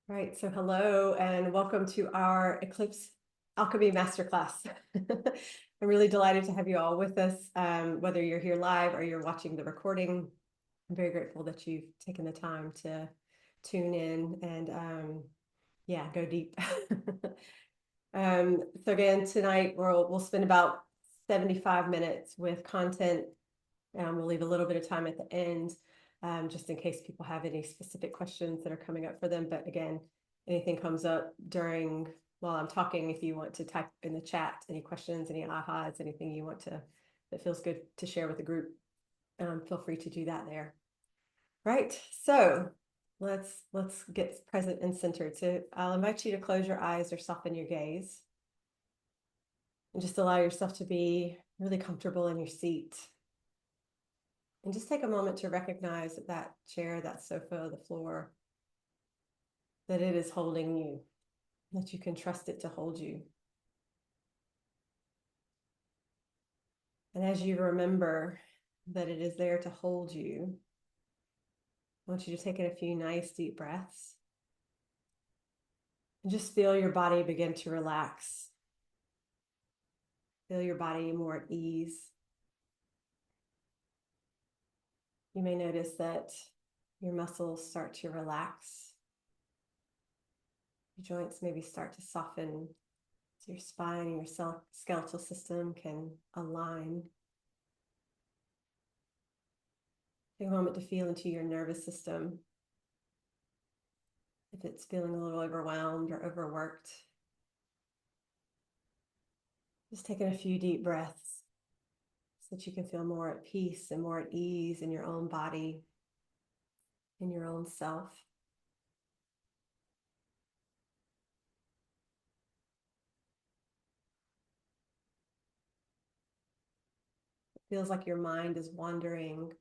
Right, so hello and welcome to our Eclipse Alchemy Masterclass. I'm really delighted to have you all with us, whether you're here live or you're watching the recording. I'm very grateful that you've taken the time to tune in and yeah, go deep. So again, tonight we'll spend about 75 minutes with content. We'll leave a little bit of time at the end, just in case people have any specific questions that are coming up for them. But again, anything comes up while I'm talking, if you want to type in the chat, any questions, any ahas, anything you want that feels good to share with the group, feel free to do that there. Right, so let's get present and centered. So I'll invite you to close your eyes or soften your gaze. And just allow yourself to be really comfortable in your seat. And just take a moment to recognize that chair, that sofa, the floor, that it is holding you, that you can trust it to hold you. And as you remember that it is there to hold you, I want you to take in a few nice deep breaths and just feel your body begin to relax. Feel your body more at ease. You may notice that your muscles start to relax. Your joints maybe start to soften, so your spine and your skeletal system can align. Take a moment to feel into your nervous system. If it's feeling a little overwhelmed or overworked, just taking a few deep breaths so that you can feel more at peace and more at ease in your own body, in your own self. It feels like your mind is wandering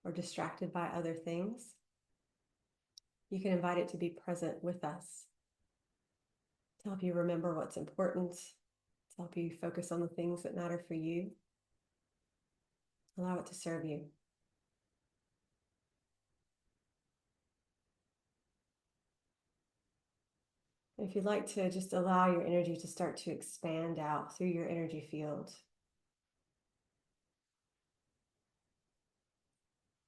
or distracted by other things. You can invite it to be present with us, to help you remember what's important, to help you focus on the things that matter for you. Allow it to serve you. If you'd like to just allow your energy to start to expand out through your energy field.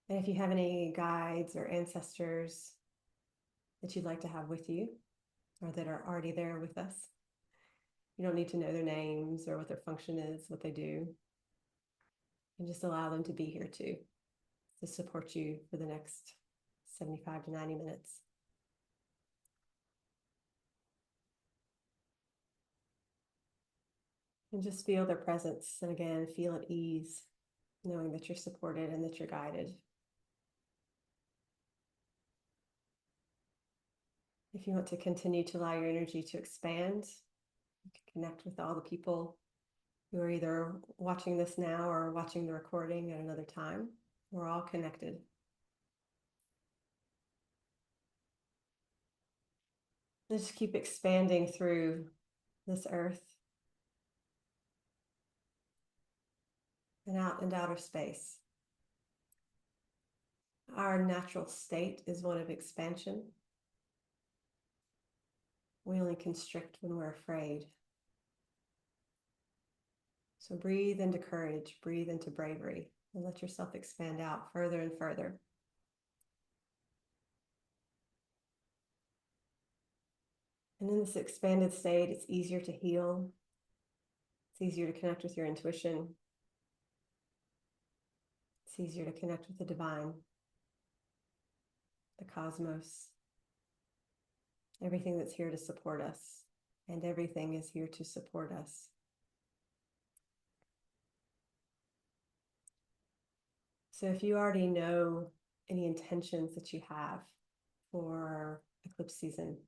And if you have any guides or ancestors that you'd like to have with you or that are already there with us, you don't need to know their names or what their function is, what they do. And just allow them to be here too, to support you for the next 75 to 90 minutes. And just feel their presence. And again, feel at ease, knowing that you're supported and that you're guided. If you want to continue to allow your energy to expand, you can connect with all the people who are either watching this now or watching the recording at another time. We're all connected. Just keep expanding through this earth and out into outer space. Our natural state is one of expansion. We only constrict when we're afraid. So breathe into courage, breathe into bravery, and let yourself expand out further and further. And in this expanded state, it's easier to heal. It's easier to connect with your intuition. It's easier to connect with the divine, the cosmos, everything that's here to support us, and everything is here to support us. So if you already know any intentions that you have for eclipse season,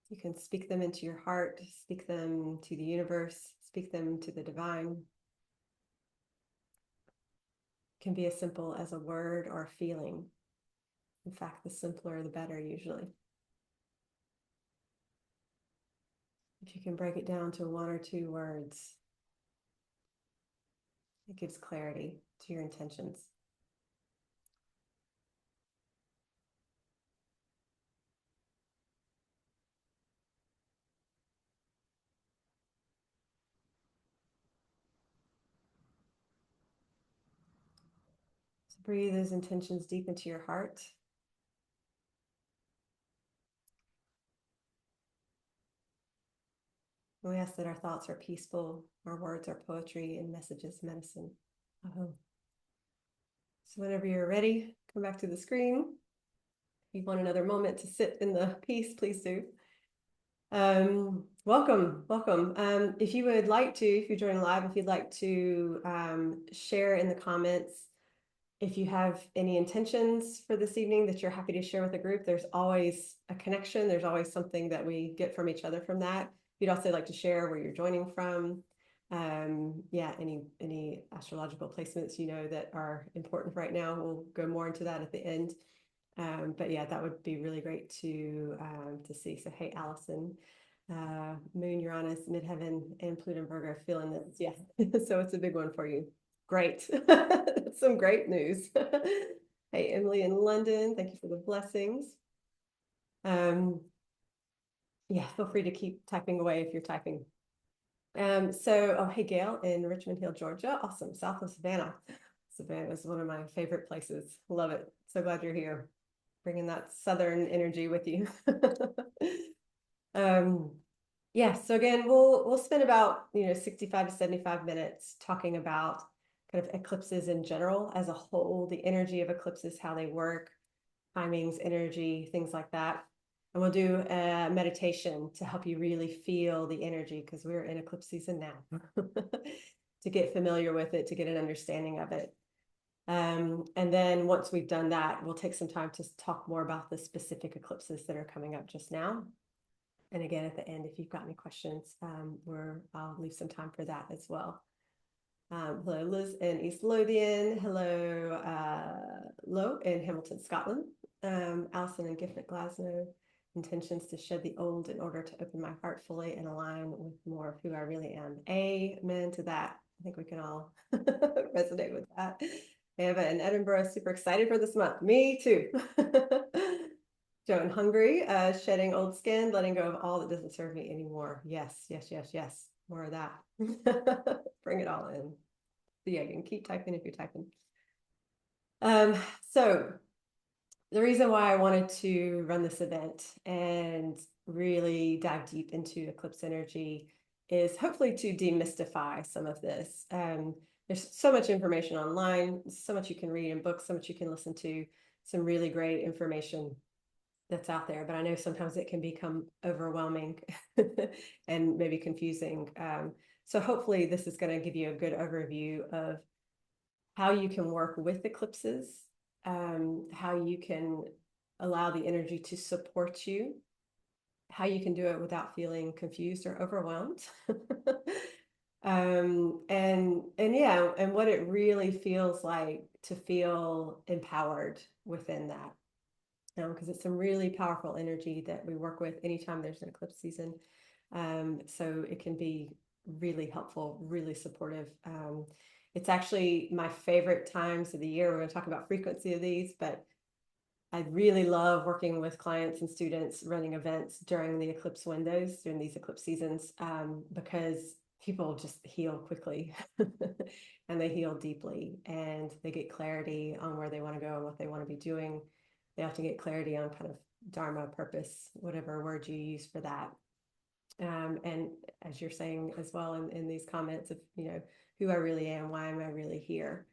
you can speak them into your heart, speak them to the universe, speak them to the divine. It can be as simple as a word or a feeling. In fact, the simpler, the better usually. If you can break it down to one or two words, it gives clarity to your intentions. Breathe those intentions deep into your heart. We ask that our thoughts are peaceful, our words are poetry, and messages medicine. Oh. So whenever you're ready, come back to the screen. If you want another moment to sit in the peace, please do. Welcome. If you would like to, if you're joining live, if you'd like to share in the comments, if you have any intentions for this evening that you're happy to share with the group, there's always a connection. There's always something that we get from each other from that. If you'd also like to share where you're joining from, yeah, any astrological placements you know that are important right now. We'll go more into that at the end. But yeah, that would be really great to see. So hey, Allison, Moon, Uranus, Midheaven, and Pluto and Virgo are feeling this. Yeah, so it's a big one for you. Great. Some great news. Hey, Emily in London, thank you for the blessings. Yeah, feel free to keep typing away if you're typing. Oh, hey, Gail in Richmond Hill, Georgia. Awesome. South of Savannah. Savannah is one of my favorite places. Love it. So glad you're here. Bringing that Southern energy with you. Yeah, so again, we'll spend about 65 to 75 minutes talking about kind of eclipses in general as a whole, the energy of eclipses, how they work, timings, energy, things like that. And we'll do a meditation to help you really feel the energy because we're in eclipse season now to get familiar with it, to get an understanding of it. And then once we've done that, we'll take some time to talk more about the specific eclipses that are coming up just now. And again, at the end, if you've got any questions, I'll leave some time for that as well. Hello, Liz in East Lothian. Hello, Lo in Hamilton, Scotland. Alison and Gifford, Glasgow. Intentions to shed the old in order to open my heart fully and align with more of who I really am. Amen to that. I think we can all resonate with that. Eva in Edinburgh, super excited for this month. Me too. Joe in Hungary, shedding old skin, letting go of all that doesn't serve me anymore. Yes. More of that. Bring it all in. So yeah, you can keep typing if you're typing. So the reason why I wanted to run this event and really dive deep into eclipse energy is hopefully to demystify some of this. There's so much information online, so much you can read in books, so much you can listen to, some really great information that's out there, but I know sometimes it can become overwhelming and maybe confusing. So hopefully this is going to give you a good overview of how you can work with eclipses, how you can allow the energy to support you, how you can do it without feeling confused or overwhelmed. And what it really feels like to feel empowered within that. Because it's some really powerful energy that we work with anytime there's an eclipse season. So it can be really helpful, really supportive. It's actually my favorite times of the year. We're going to talk about frequency of these, but I really love working with clients and students running events during the eclipse windows, during these eclipse seasons, because people just heal quickly and they heal deeply and they get clarity on where they want to go and what they want to be doing. They have to get clarity on kind of dharma, purpose, whatever word you use for that. And as you're saying as well in these comments of, who I really am, why am I really here?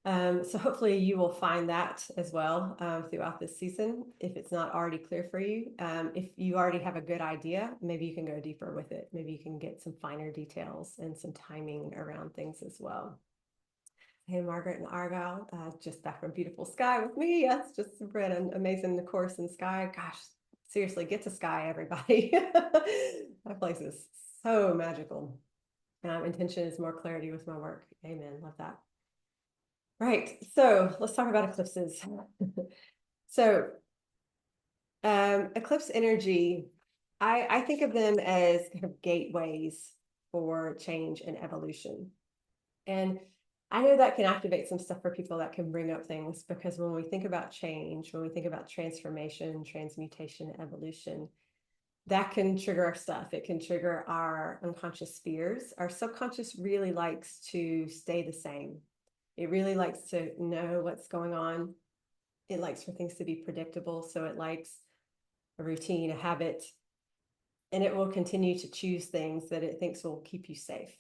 So hopefully you will find that as well throughout this season, if it's not already clear for you. If you already have a good idea, maybe you can go deeper with it. Maybe you can get some finer details and some timing around things as well. Hey, Margaret and Argyle, just back from beautiful Sky with me. Yes, just read an amazing course in Sky. Gosh, seriously, get to Sky, everybody. That place is so magical. Intention is more clarity with my work. Amen. Love that. Right. So let's talk about eclipses. So eclipse energy, I think of them as kind of gateways for change and evolution. And I know that can activate some stuff for people, that can bring up things, because when we think about change, when we think about transformation, transmutation, evolution, that can trigger our stuff. It can trigger our unconscious fears. Our subconscious really likes to stay the same. It really likes to know what's going on. It likes for things to be predictable. So it likes a routine, a habit, and it will continue to choose things that it thinks will keep you safe.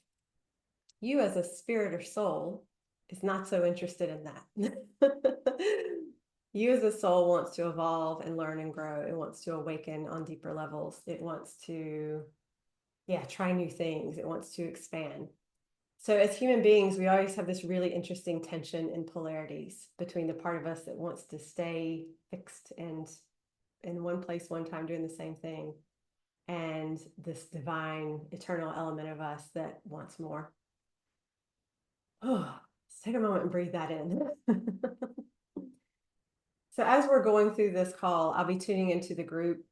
You as a spirit or soul is not so interested in that. You as a soul wants to evolve and learn and grow. It wants to awaken on deeper levels. It wants to, try new things. It wants to expand. So as human beings, we always have this really interesting tension and polarities between the part of us that wants to stay fixed and in one place, one time, doing the same thing, and this divine, eternal element of us that wants more. Oh, let's take a moment and breathe that in. So as we're going through this call, I'll be tuning into the group.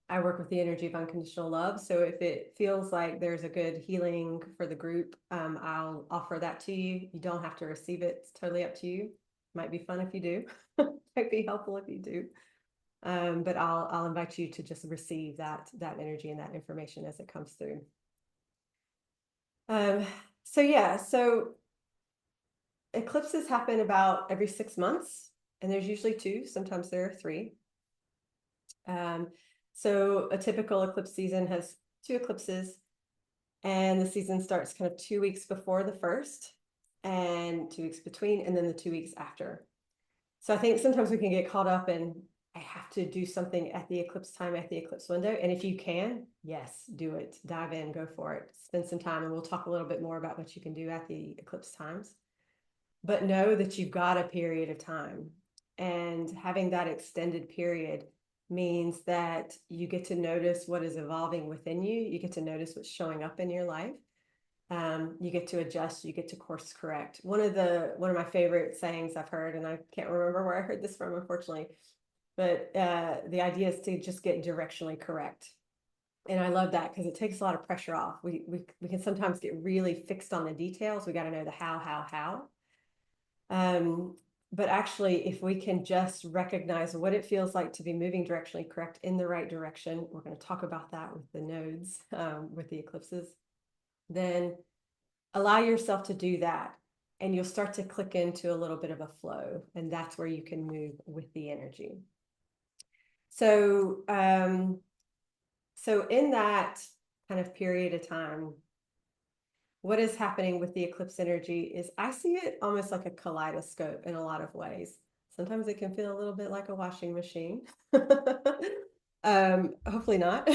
I work with the energy of unconditional love. So if it feels like there's a good healing for the group, I'll offer that to you. You don't have to receive it. It's totally up to you. Might be fun if you do. Might be helpful if you do. But I'll invite you to just receive that energy and that information as it comes through. So eclipses happen about every 6 months, and there's usually 2. Sometimes there are 3. So a typical eclipse season has 2 eclipses, and the season starts kind of 2 weeks before the first, and 2 weeks between, and then the 2 weeks after. So I think sometimes we can get caught up in, I have to do something at the eclipse time, at the eclipse window. And if you can, yes, do it. Dive in, go for it. Spend some time, and we'll talk a little bit more about what you can do at the eclipse times. But know that you've got a period of time, and having that extended period means that you get to notice what is evolving within you. You get to notice what's showing up in your life. You get to adjust, you get to course correct. One of my favorite sayings I've heard, and I can't remember where I heard this from, unfortunately, but the idea is to just get directionally correct. And I love that because it takes a lot of pressure off. We can sometimes get really fixed on the details. We got to know the how. But actually, if we can just recognize what it feels like to be moving directionally correct in the right direction, we're going to talk about that with the nodes, with the eclipses, then allow yourself to do that, and you'll start to click into a little bit of a flow, and that's where you can move with the energy. So, so in that kind of period of time, what is happening with the eclipse energy is I see it almost like a kaleidoscope in a lot of ways. Sometimes it can feel a little bit like a washing machine. Hopefully not.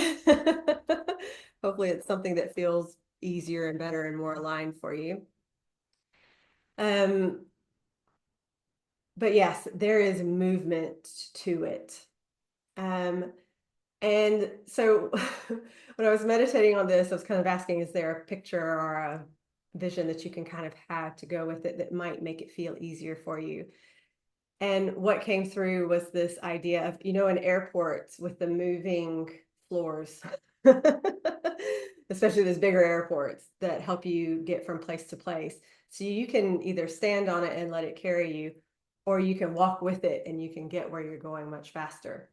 Hopefully it's something that feels easier and better and more aligned for you. But yes, there is movement to it. And so when I was meditating on this, I was kind of asking, is there a picture or a vision that you can kind of have to go with it that might make it feel easier for you? And what came through was this idea of, in airports with the moving floors, especially those bigger airports that help you get from place to place. So you can either stand on it and let it carry you, or you can walk with it and you can get where you're going much faster.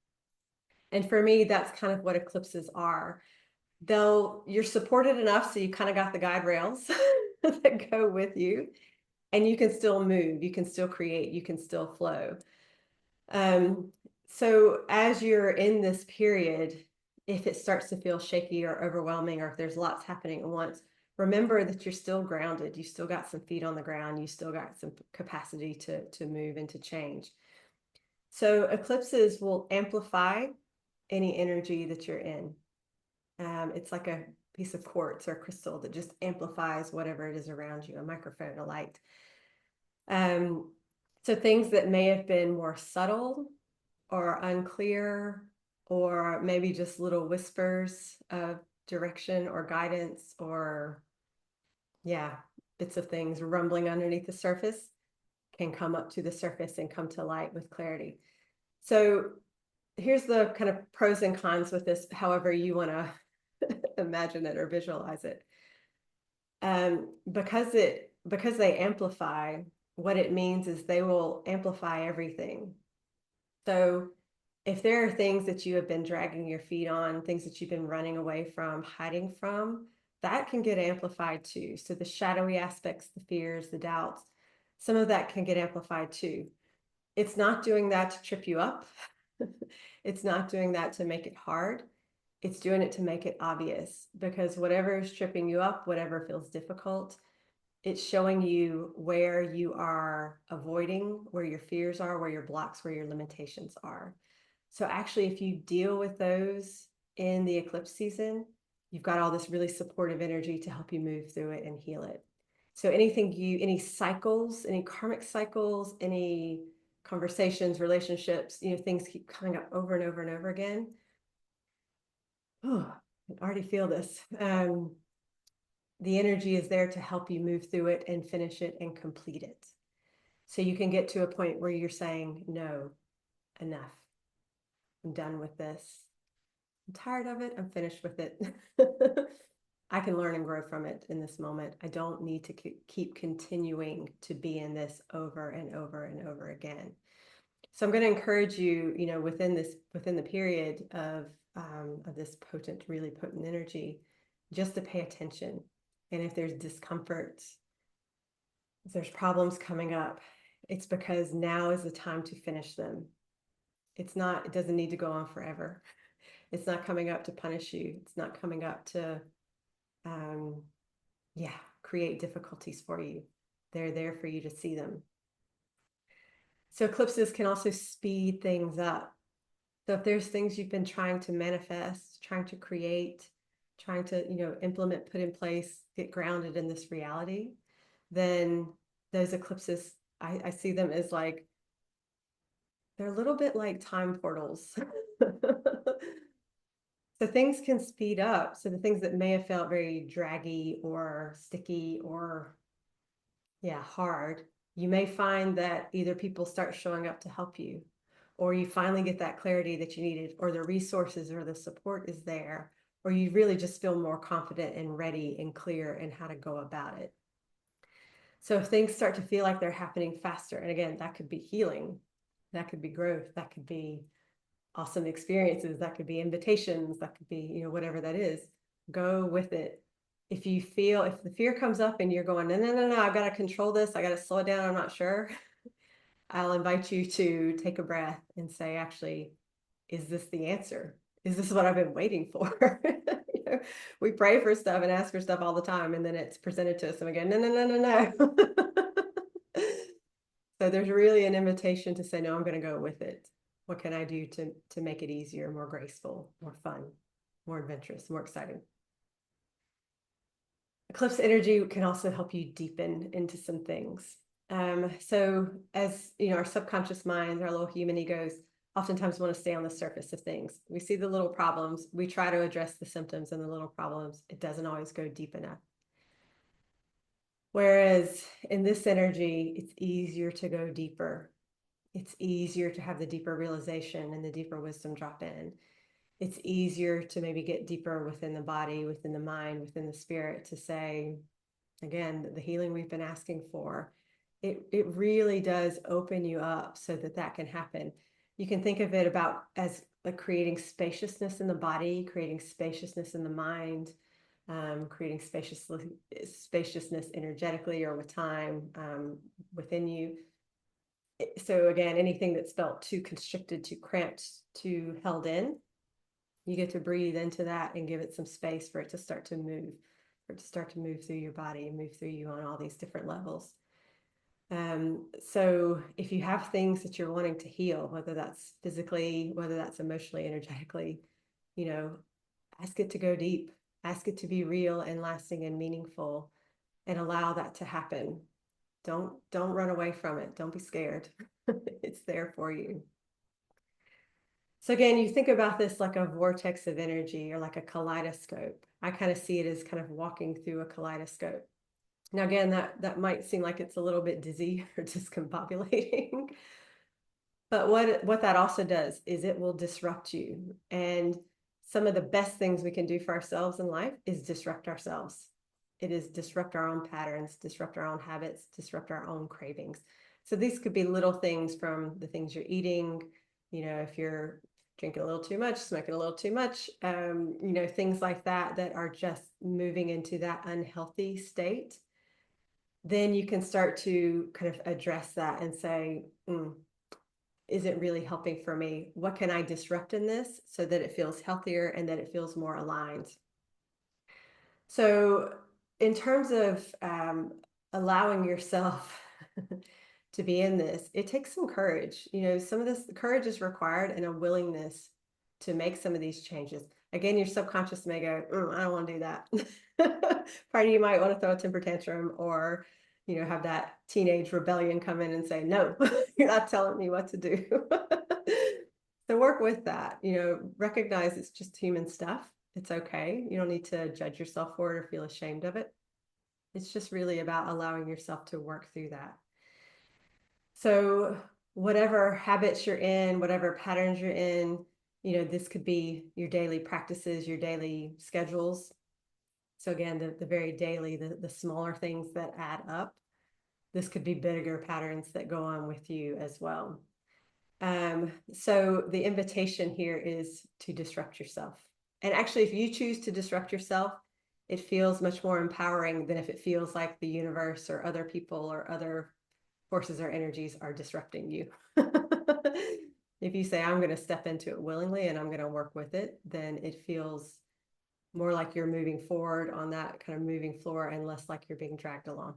And for me, that's kind of what eclipses are. You're supported enough so you kind of got the guide rails that go with you, and you can still move, you can still create, you can still flow. So as you're in this period, if it starts to feel shaky or overwhelming, or if there's lots happening at once, remember that you're still grounded. You still got some feet on the ground. You still got some capacity to move and to change. So eclipses will amplify any energy that you're in. It's like a piece of quartz or crystal that just amplifies whatever it is around you, a microphone, a light. So things that may have been more subtle or unclear, or maybe just little whispers of direction or guidance, or bits of things rumbling underneath the surface, can come up to the surface and come to light with clarity. So here's the kind of pros and cons with this, however you want to imagine it or visualize it. Because they amplify, what it means is they will amplify everything. So if there are things that you have been dragging your feet on, things that you've been running away from, hiding from, that can get amplified too. So the shadowy aspects, the fears, the doubts, some of that can get amplified too. It's not doing that to trip you up. It's not doing that to make it hard. It's doing it to make it obvious, because whatever is tripping you up, whatever feels difficult, it's showing you where you are avoiding, where your fears are, where your blocks, where your limitations are. So actually, if you deal with those in the eclipse season, you've got all this really supportive energy to help you move through it and heal it. So any cycles, any karmic cycles, any conversations, relationships, things keep coming up over and over and over again. Oh, I already feel this. The energy is there to help you move through it and finish it and complete it. So you can get to a point where you're saying, no, enough. I'm done with this. I'm tired of it. I'm finished with it. I can learn and grow from it in this moment. I don't need to keep continuing to be in this over and over and over again. So I'm going to encourage you, within the period of this really potent energy, just to pay attention. And if there's discomfort, if there's problems coming up, it's because now is the time to finish them. It doesn't need to go on forever. It's not coming up to punish you. It's not coming up to, create difficulties for you. They're there for you to see them. So eclipses can also speed things up. So if there's things you've been trying to manifest, trying to create, trying to, implement, put in place, get grounded in this reality, then those eclipses, I see them as like, they're a little bit like time portals. So things can speed up. So the things that may have felt very draggy or sticky or hard, you may find that either people start showing up to help you, or you finally get that clarity that you needed, or the resources or the support is there, or you really just feel more confident and ready and clear in how to go about it. So if things start to feel like they're happening faster, and again, that could be healing, that could be growth, that could be awesome experiences, that could be invitations, that could be, whatever that is, go with it. If the fear comes up and you're going, no, I've got to control this, I got to slow it down, I'm not sure, I'll invite you to take a breath and say, actually, is this the answer? Is this what I've been waiting for? We pray for stuff and ask for stuff all the time, and then it's presented to us and we go, no. So there's really an invitation to say, no, I'm going to go with it. What can I do to make it easier, more graceful, more fun, more adventurous, more exciting? Eclipse energy can also help you deepen into some things. So as our subconscious minds, our little human egos, oftentimes want to stay on the surface of things. We see the little problems, we try to address the symptoms and the little problems. It doesn't always go deep enough. Whereas in this energy, it's easier to go deeper. It's easier to have the deeper realization and the deeper wisdom drop in. It's easier to maybe get deeper within the body, within the mind, within the spirit, to say, again, the healing we've been asking for. It really does open you up so that can happen. You can think of it as like creating spaciousness in the body, creating spaciousness in the mind, creating spaciousness energetically or with time within you. So again, anything that's felt too constricted, too cramped, too held in, you get to breathe into that and give it some space for it to start to move, through your body and move through you on all these different levels. So if you have things that you're wanting to heal, whether that's physically, whether that's emotionally, energetically, ask it to go deep, ask it to be real and lasting and meaningful, and allow that to happen. Don't run away from it. Don't be scared. It's there for you. So again, you think about this like a vortex of energy or like a kaleidoscope. I kind of see it as kind of walking through a kaleidoscope. Now, again, that might seem like it's a little bit dizzy or discombobulating, but what that also does is it will disrupt you. And some of the best things we can do for ourselves in life is disrupt ourselves. It is disrupt our own patterns, disrupt our own habits, disrupt our own cravings. So these could be little things from the things you're eating, if you're drinking a little too much, smoking a little too much, things like that are just moving into that unhealthy state. then you can start to kind of address that and say, is it really helping for me? What can I disrupt in this so that it feels healthier and that it feels more aligned? So, in terms of allowing yourself to be in this, it takes some courage. Some of this courage is required and a willingness to make some of these changes. Again, your subconscious may go, I don't want to do that. Part of you might want to throw a temper tantrum or, have that teenage rebellion come in and say, no, you're not telling me what to do. So work with that, recognize it's just human stuff. It's okay. You don't need to judge yourself for it or feel ashamed of it. It's just really about allowing yourself to work through that. So whatever habits you're in, whatever patterns you're in, this could be your daily practices, your daily schedules. So again, the very daily, the smaller things that add up. This could be bigger patterns that go on with you as well. So the invitation here is to disrupt yourself. And actually, if you choose to disrupt yourself, it feels much more empowering than if it feels like the universe or other people or other forces or energies are disrupting you. If you say, I'm going to step into it willingly and I'm going to work with it, then it feels more like you're moving forward on that kind of moving floor and less like you're being dragged along.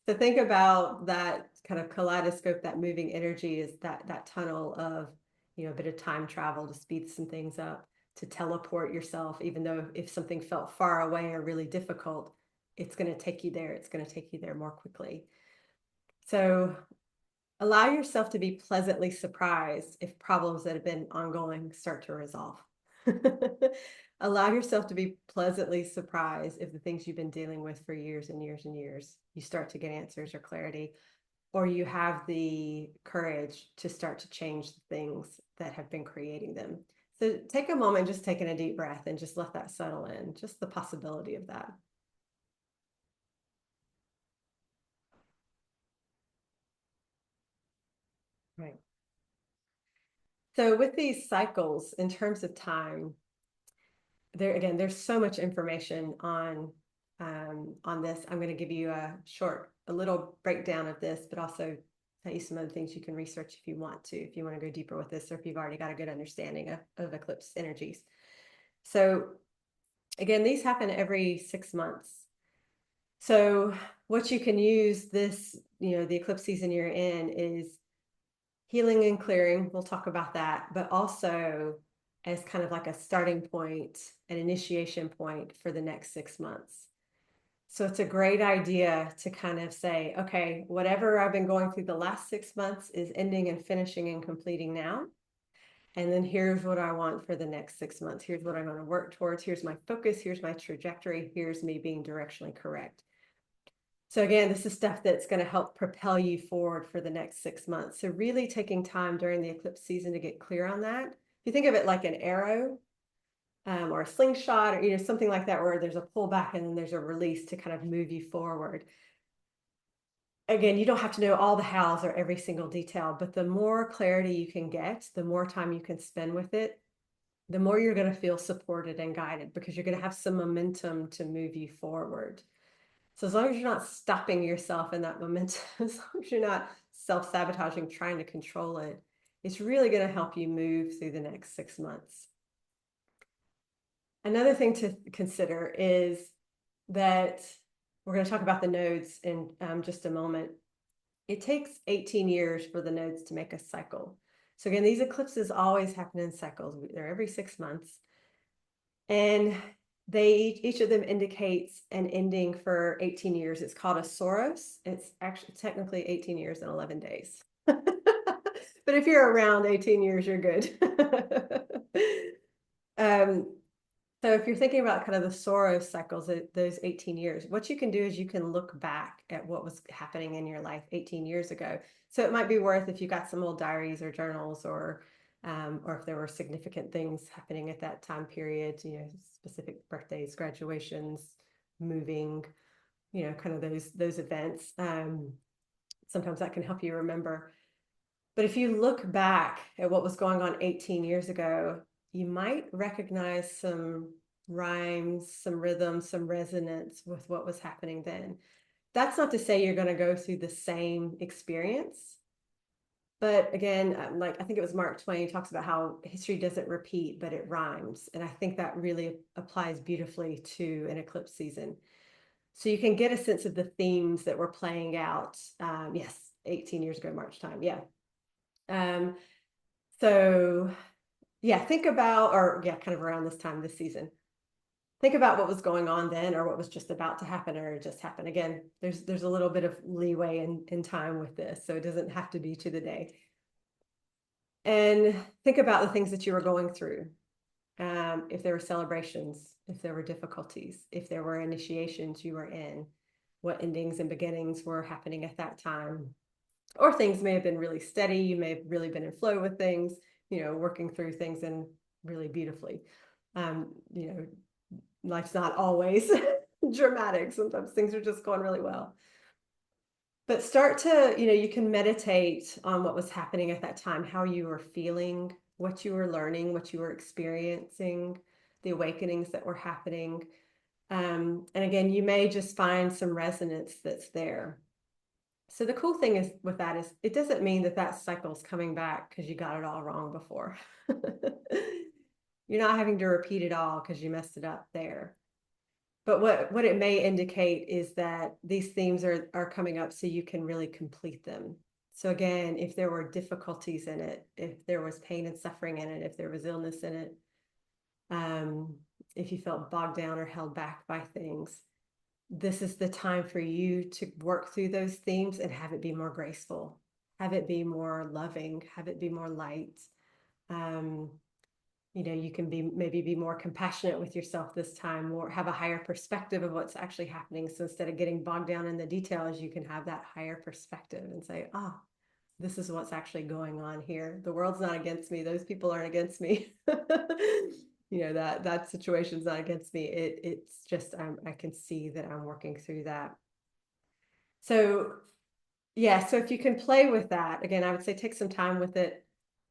So think about that kind of kaleidoscope, that moving energy is that tunnel of, a bit of time travel to speed some things up, to teleport yourself, even though if something felt far away or really difficult, it's going to take you there. It's going to take you there more quickly. So allow yourself to be pleasantly surprised if problems that have been ongoing start to resolve. Allow yourself to be pleasantly surprised if the things you've been dealing with for years and years and years, you start to get answers or clarity, or you have the courage to start to change the things that have been creating them. So take a moment, just taking a deep breath and just let that settle in, just the possibility of that. Right. So with these cycles, in terms of time, there's so much information on this. I'm going to give you a little breakdown of this, but also tell you some other things you can research if you want to go deeper with this, or if you've already got a good understanding of eclipse energies. So again, these happen every 6 months. So what you can use this, the eclipse season you're in is healing and clearing. We'll talk about that, but also as kind of like a starting point, an initiation point for the next 6 months. So it's a great idea to kind of say, okay, whatever I've been going through the last 6 months is ending and finishing and completing now. And then here's what I want for the next 6 months. Here's what I'm going to work towards. Here's my focus. Here's my trajectory. Here's me being directionally correct. So again, this is stuff that's going to help propel you forward for the next 6 months. So really taking time during the eclipse season to get clear on that. If you think of it like an arrow, or a slingshot, or something like that, where there's a pullback and then there's a release to kind of move you forward. Again, you don't have to know all the hows or every single detail, but the more clarity you can get, the more time you can spend with it, the more you're going to feel supported and guided, because you're going to have some momentum to move you forward. So as long as you're not stopping yourself in that momentum, as long as you're not self-sabotaging, trying to control it, it's really going to help you move through the next 6 months. Another thing to consider is that we're going to talk about the nodes in just a moment. It takes 18 years for the nodes to make a cycle. So again, these eclipses always happen in cycles. They're every 6 months. And each of them indicates an ending for 18 years. It's called a Soros. It's actually technically 18 years and 11 days. But if you're around 18 years, you're good. So if you're thinking about kind of the Soros cycles, those 18 years, what you can do is you can look back at what was happening in your life 18 years ago. So it might be worth, if you got some old diaries or journals, or if there were significant things happening at that time period, specific birthdays, graduations, moving, kind of those events. Sometimes that can help you remember. But if you look back at what was going on 18 years ago, you might recognize some rhymes, some rhythm, some resonance with what was happening then. That's not to say you're going to go through the same experience. But again, like I think it was Mark Twain talks about how history doesn't repeat, but it rhymes. And I think that really applies beautifully to an eclipse season. So you can get a sense of the themes that were playing out. Yes, 18 years ago, March time. Yeah. So yeah, think about, or yeah, kind of around this time this season. Think about what was going on then, or what was just about to happen, or just happened. Again, there's a little bit of leeway in time with this, so it doesn't have to be to the day. And think about the things that you were going through. If there were celebrations, if there were difficulties, if there were initiations you were in, what endings and beginnings were happening at that time. Or things may have been really steady. You may have really been in flow with things, working through things and really beautifully. Life's not always dramatic. Sometimes things are just going really well. But start to, you can meditate on what was happening at that time, how you were feeling, what you were learning, what you were experiencing, the awakenings that were happening. And again, you may just find some resonance that's there. So the cool thing is with that is it doesn't mean that cycle's coming back because you got it all wrong before. You're not having to repeat it all because you messed it up there. But what it may indicate is that these themes are coming up so you can really complete them. So again, if there were difficulties in it, if there was pain and suffering in it, if there was illness in it, if you felt bogged down or held back by things, this is the time for you to work through those themes and have it be more graceful, have it be more loving, have it be more light. You can maybe be more compassionate with yourself this time, or have a higher perspective of what's actually happening. So instead of getting bogged down in the details, you can have that higher perspective and say, this is what's actually going on here. The world's not against me. Those people aren't against me. That situation's not against me. It's just, I can see that I'm working through that. So yeah, so if you can play with that, again, I would say take some time with it,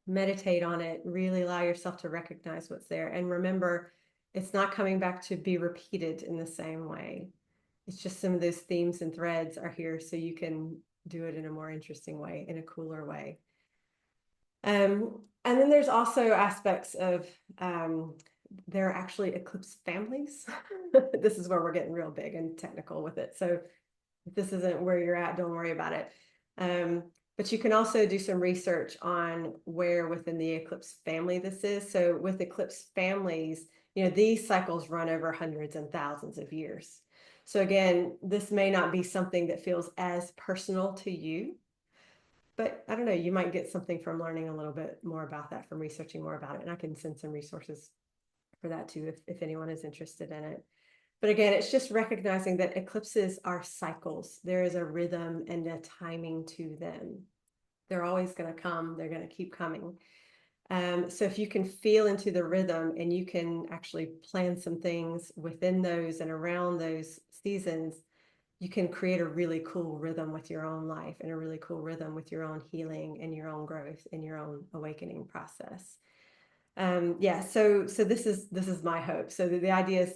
meditate on it, really allow yourself to recognize what's there. And remember, it's not coming back to be repeated in the same way. It's just some of those themes and threads are here so you can do it in a more interesting way, in a cooler way. And then there's also aspects of, there are actually eclipse families. This is where we're getting real big and technical with it. So if this isn't where you're at, don't worry about it. But you can also do some research on where within the eclipse family this is. So with eclipse families, these cycles run over hundreds and thousands of years. So again, this may not be something that feels as personal to you, but I don't know, you might get something from learning a little bit more about that, from researching more about it. And I can send some resources for that too, if anyone is interested in it. But again, it's just recognizing that eclipses are cycles. There is a rhythm and a timing to them. They're always going to come. They're going to keep coming. So if you can feel into the rhythm and you can actually plan some things within those and around those seasons, you can create a really cool rhythm with your own life, and a really cool rhythm with your own healing and your own growth and your own awakening process. Yeah, so this is my hope. So the idea is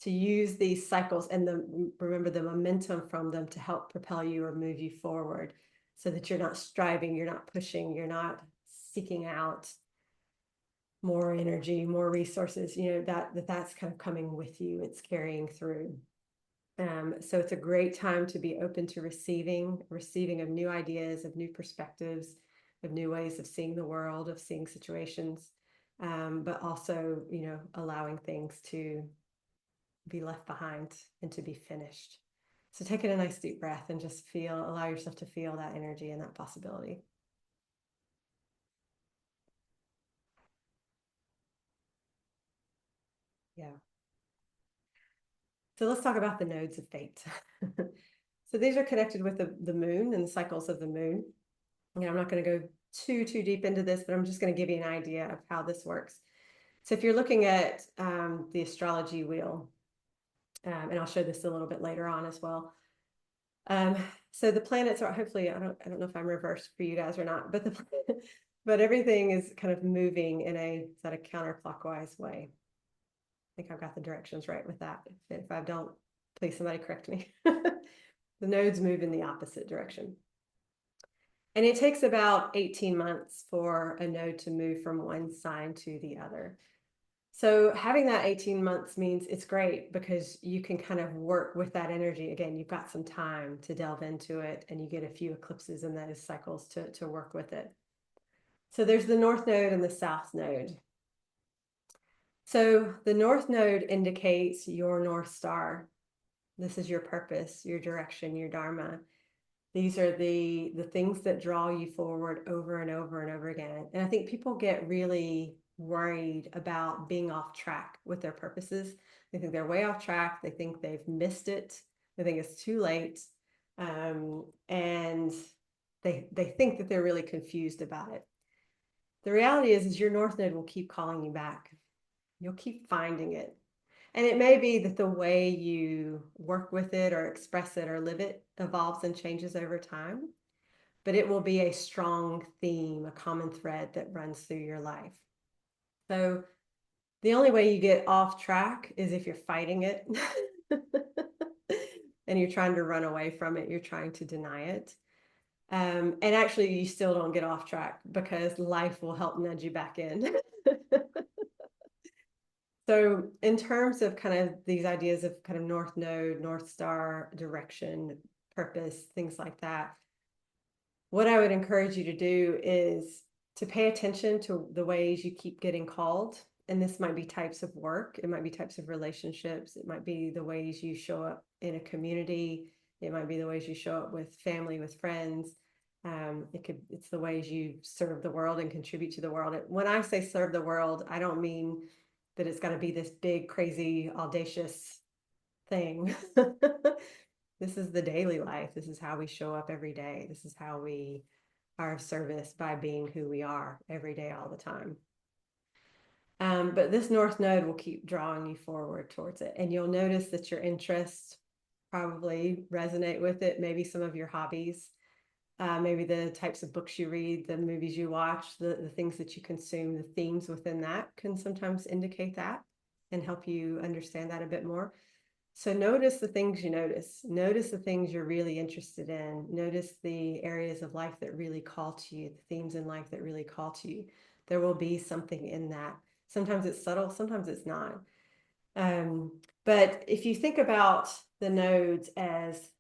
to use these cycles and remember the momentum from them to help propel you or move you forward, so that you're not striving, you're not pushing, you're not seeking out more energy, more resources, that's kind of coming with you, it's carrying through. So it's a great time to be open to receiving of new ideas, of new perspectives, of new ways of seeing the world, of seeing situations, but also, allowing things to be left behind and to be finished. So taking a nice deep breath and just allow yourself to feel that energy and that possibility. Yeah. So let's talk about the nodes of fate. So these are connected with the moon and the cycles of the moon. I'm not going to go too deep into this, but I'm just going to give you an idea of how this works. So if you're looking at the astrology wheel, and I'll show this a little bit later on as well. So the planets are, hopefully, I don't know if I'm reversed for you guys or not, but but everything is kind of moving in a counterclockwise way. think I've got the directions right with that. If I don't, please somebody correct me. The nodes move in the opposite direction. And it takes about 18 months for a node to move from one sign to the other. So having that 18 months means it's great because you can kind of work with that energy. Again, you've got some time to delve into it, and you get a few eclipses in those cycles to work with it. So there's the north node and the south node. So the north node indicates your North Star. This is your purpose, your direction, your Dharma. These are the things that draw you forward over and over and over again. And I think people get really worried about being off track with their purposes. They think they're way off track. They think they've missed it. They think it's too late. And they think that they're really confused about it. The reality is your North Node will keep calling you back. You'll keep finding it. And it may be that the way you work with it or express it or live it evolves and changes over time, but it will be a strong theme, a common thread that runs through your life. So the only way you get off track is if you're fighting it and you're trying to run away from it, you're trying to deny it. And actually, you still don't get off track because life will help nudge you back in. So in terms of kind of these ideas of kind of North Node, North Star, direction, purpose, things like that, what I would encourage you to do is to pay attention to the ways you keep getting called. And this might be types of work, it might be types of relationships, it might be the ways you show up in a community, it might be the ways you show up with family, with friends. It's the ways you serve the world and contribute to the world. When I say serve the world, I don't mean that it's got to be this big, crazy, audacious thing. This is the daily life. This is how we show up every day. This is how we are of service by being who we are every day, all the time. But this North Node will keep drawing you forward towards it. And you'll notice that your interests probably resonate with it. Maybe some of your hobbies, maybe the types of books you read, the movies you watch, the things that you consume, the themes within that can sometimes indicate that and help you understand that a bit more. So notice the things you notice. Notice the things you're really interested in. Notice the areas of life that really call to you, the themes in life that really call to you. There will be something in that. Sometimes it's subtle, sometimes it's not. But if you think about the nodes as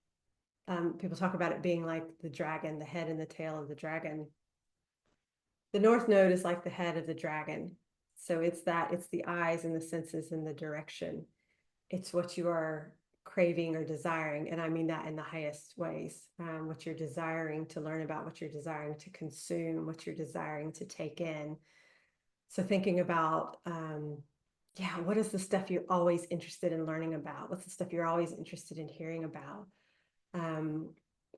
people talk about it being like the dragon, the head and the tail of the dragon. The North Node is like the head of the dragon. So it's the eyes and the senses and the direction. It's what you are craving or desiring. And I mean that in the highest ways, what you're desiring to learn about, what you're desiring to consume, what you're desiring to take in. So thinking about, what is the stuff you're always interested in learning about? What's the stuff you're always interested in hearing about?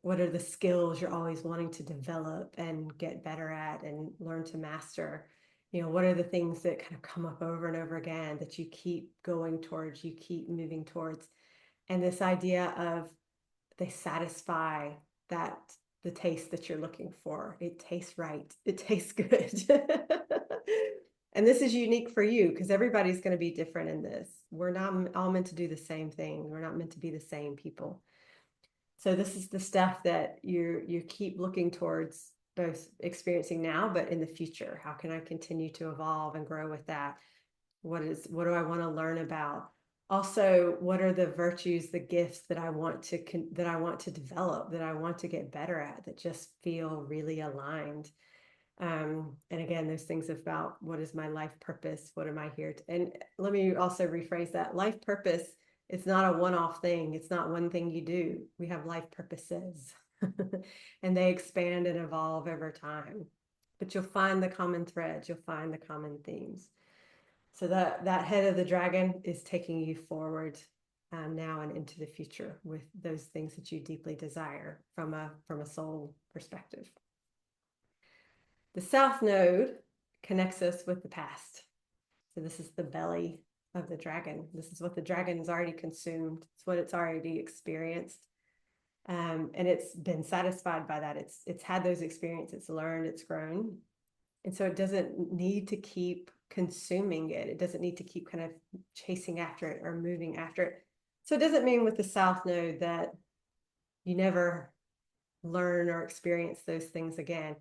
What are the skills you're always wanting to develop and get better at and learn to master? What are the things that kind of come up over and over again that you keep going towards, you keep moving towards? And this idea of they satisfy the taste that you're looking for. It tastes right. It tastes good. And this is unique for you because everybody's going to be different in this. We're not all meant to do the same thing. We're not meant to be the same people. So this is the stuff that you keep looking towards, both experiencing now, but in the future. How can I continue to evolve and grow with that? What do I want to learn about? Also, what are the virtues, the gifts that I want to develop, that I want to get better at, that just feel really aligned? And again, those things about what is my life purpose? What am I here to? And let me also rephrase that. Life purpose, it's not a one-off thing. It's not one thing you do. We have life purposes and they expand and evolve over time. But you'll find the common threads. You'll find the common themes. So that head of the dragon is taking you forward now and into the future with those things that you deeply desire from a soul perspective. The South Node connects us with the past. So this is the belly of the dragon. This is what the dragon has already consumed. It's what it's already experienced. And it's been satisfied by that. It's had those experiences, it's learned, it's grown. And so it doesn't need to keep consuming it. It doesn't need to keep kind of chasing after it or moving after it. So it doesn't mean with the South Node that you never learn or experience those things again.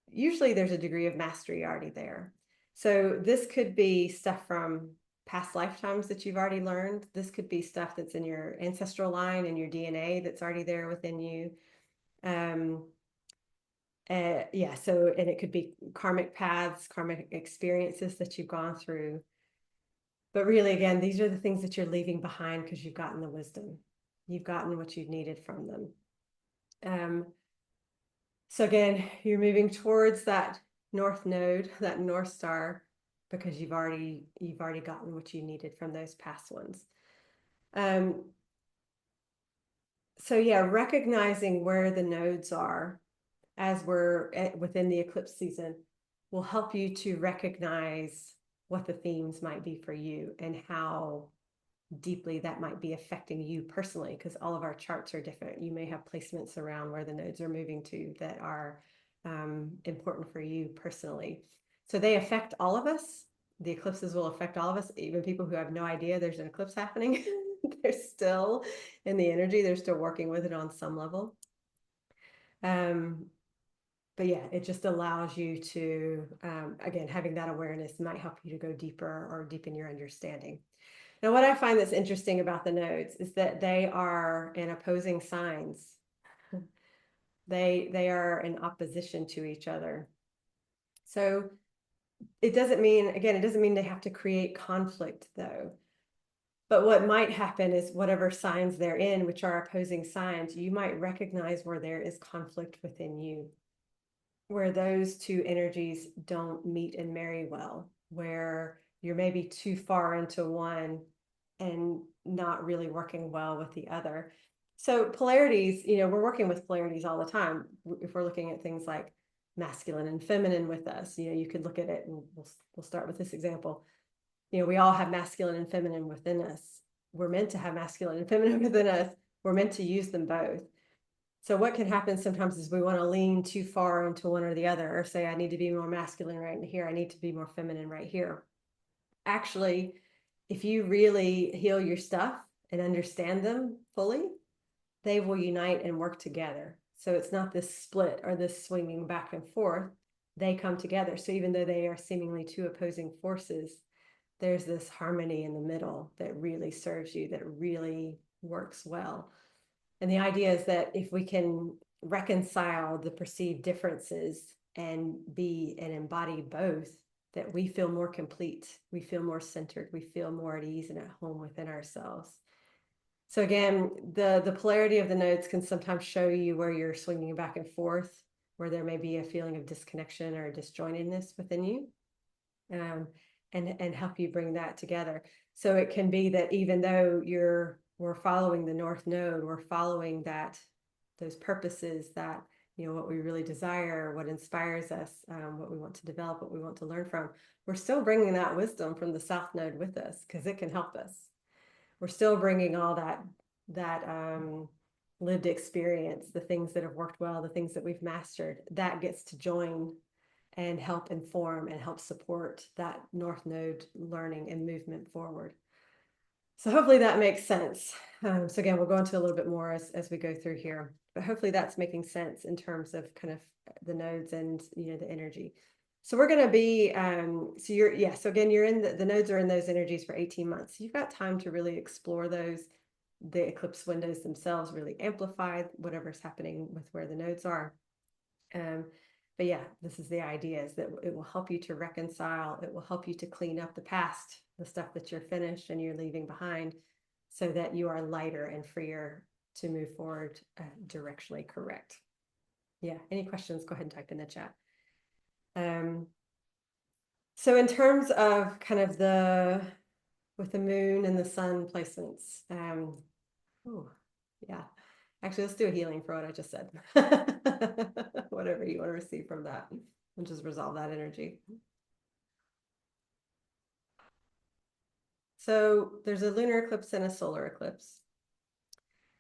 Usually there's a degree of mastery already there. So this could be stuff from past lifetimes that you've already learned. This could be stuff that's in your ancestral line and your DNA that's already there within you. Yeah, so, and it could be karmic paths, karmic experiences that you've gone through. But really, again, these are the things that you're leaving behind because you've gotten the wisdom. You've gotten what you've needed from them. So again, you're moving towards that North Node, that North Star, because you've already gotten what you needed from those past ones. So yeah, recognizing where the nodes are as we're within the eclipse season will help you to recognize what the themes might be for you and how deeply that might be affecting you personally, because all of our charts are different. You may have placements around where the nodes are moving to that are important for you personally. So they affect all of us. The eclipses will affect all of us, even people who have no idea there's an eclipse happening. They're still in the energy. They're still working with it on some level. But yeah, it just allows you to, again, having that awareness might help you to go deeper or deepen your understanding. Now, what I find that's interesting about the nodes is that they are in opposing signs. They are in opposition to each other. So it doesn't mean, again, it doesn't mean they have to create conflict though. But what might happen is whatever signs they're in, which are opposing signs, you might recognize where there is conflict within you, where those two energies don't meet and marry well, where you're maybe too far into one and not really working well with the other. So polarities, we're working with polarities all the time. If we're looking at things like masculine and feminine with us, you could look at it, and we'll start with this example. We all have masculine and feminine within us. We're meant to have masculine and feminine within us. We're meant to use them both. So what can happen sometimes is we want to lean too far into one or the other, or say, I need to be more masculine right here. I need to be more feminine right here. Actually, if you really heal your stuff and understand them fully, they will unite and work together. So it's not this split or this swinging back and forth. They come together. So even though they are seemingly two opposing forces, there's this harmony in the middle that really serves you, that really works well. And the idea is that if we can reconcile the perceived differences and be and embody both, that we feel more complete, we feel more centered, we feel more at ease and at home within ourselves. So again, the polarity of the nodes can sometimes show you where you're swinging back and forth, where there may be a feeling of disconnection or disjointedness within you, and help you bring that together. So it can be that even though we're following the North Node, we're following those purposes that, what we really desire, what inspires us, what we want to develop, what we want to learn from. We're still bringing that wisdom from the South Node with us because it can help us. We're still bringing all that lived experience, the things that have worked well, the things that we've mastered, that gets to join and help inform and help support that North Node learning and movement forward. So hopefully that makes sense. So again, we'll go into a little bit more as we go through here, but hopefully that's making sense in terms of kind of the nodes and, the energy. So we're going to be, so again, you're in the nodes are in those energies for 18 months. So you've got time to really explore those. The eclipse windows themselves really amplify whatever's happening with where the nodes are. But yeah, this is the idea, is that it will help you to reconcile. It will help you to clean up the past, the stuff that you're finished and you're leaving behind, so that you are lighter and freer to move forward directionally correct. Yeah, any questions, go ahead and type in the chat. So in terms of kind of with the moon and the sun placements, yeah. Actually, let's do a healing for what I just said. Whatever you want to receive from that, and just resolve that energy. So there's a lunar eclipse and a solar eclipse.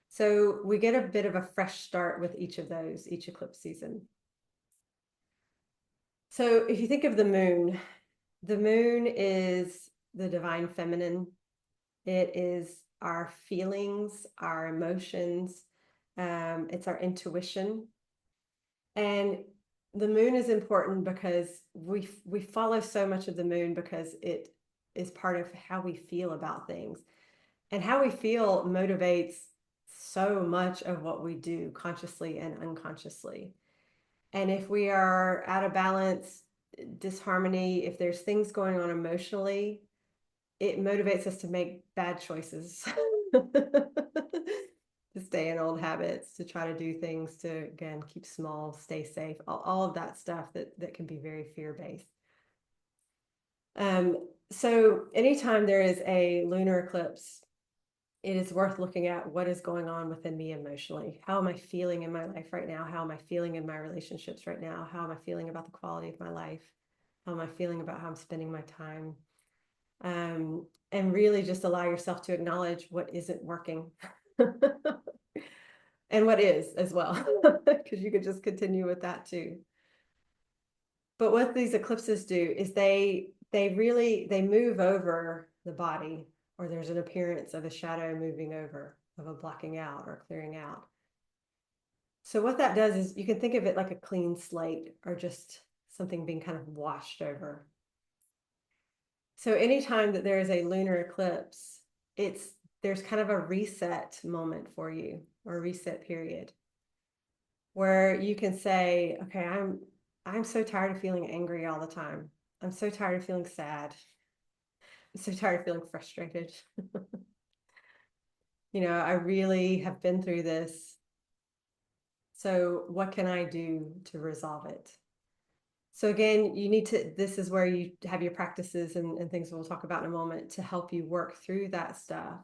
So we get a bit of a fresh start with each of those, each eclipse season. So if you think of the moon, The moon is the divine feminine. It is our feelings, our emotions. It's our intuition. And the moon is important because we follow so much of the moon because it is part of how we feel about things. And how we feel motivates so much of what we do consciously and unconsciously. And if we are out of balance, disharmony, if there's things going on emotionally, it motivates us to make bad choices, to stay in old habits, to try to do things to, again, keep small, stay safe, all of that stuff that can be very fear-based. So anytime there is a lunar eclipse, it is worth looking at what is going on within me emotionally. How am I feeling in my life right now? How am I feeling in my relationships right now? How am I feeling about the quality of my life? How am I feeling about how I'm spending my time? And really just allow yourself to acknowledge what isn't working and what is as well, because you could just continue with that too. But what these eclipses do is they move over the body, or there's an appearance of a shadow moving over, of a blocking out or clearing out. So what that does is you can think of it like a clean slate or just something being kind of washed over. So anytime that there is a lunar eclipse, there's kind of a reset moment for you, or a reset period, where you can say, okay, I'm so tired of feeling angry all the time. I'm so tired of feeling sad. I'm so tired of feeling frustrated. I really have been through this. So what can I do to resolve it? So again, this is where you have your practices and things we'll talk about in a moment to help you work through that stuff.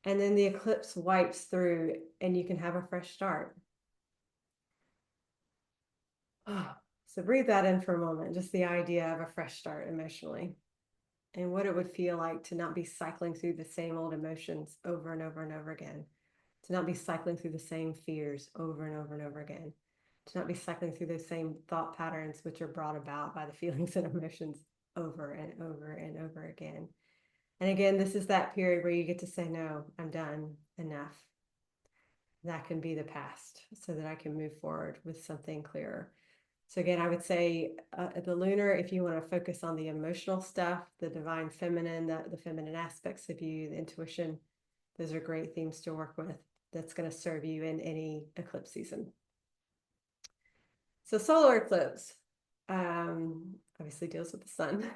And then the eclipse wipes through and you can have a fresh start. Oh, so breathe that in for a moment, just the idea of a fresh start emotionally and what it would feel like to not be cycling through the same old emotions over and over and over again, to not be cycling through the same fears over and over and over again, to not be cycling through those same thought patterns which are brought about by the feelings and emotions over and over and over again. And again, this is that period where you get to say, no, I'm done, enough. That can be the past so that I can move forward with something clearer. So again, I would say the lunar, if you want to focus on the emotional stuff, the divine feminine, the feminine aspects of you, the intuition, those are great themes to work with. That's going to serve you in any eclipse season. So solar eclipse obviously deals with the sun.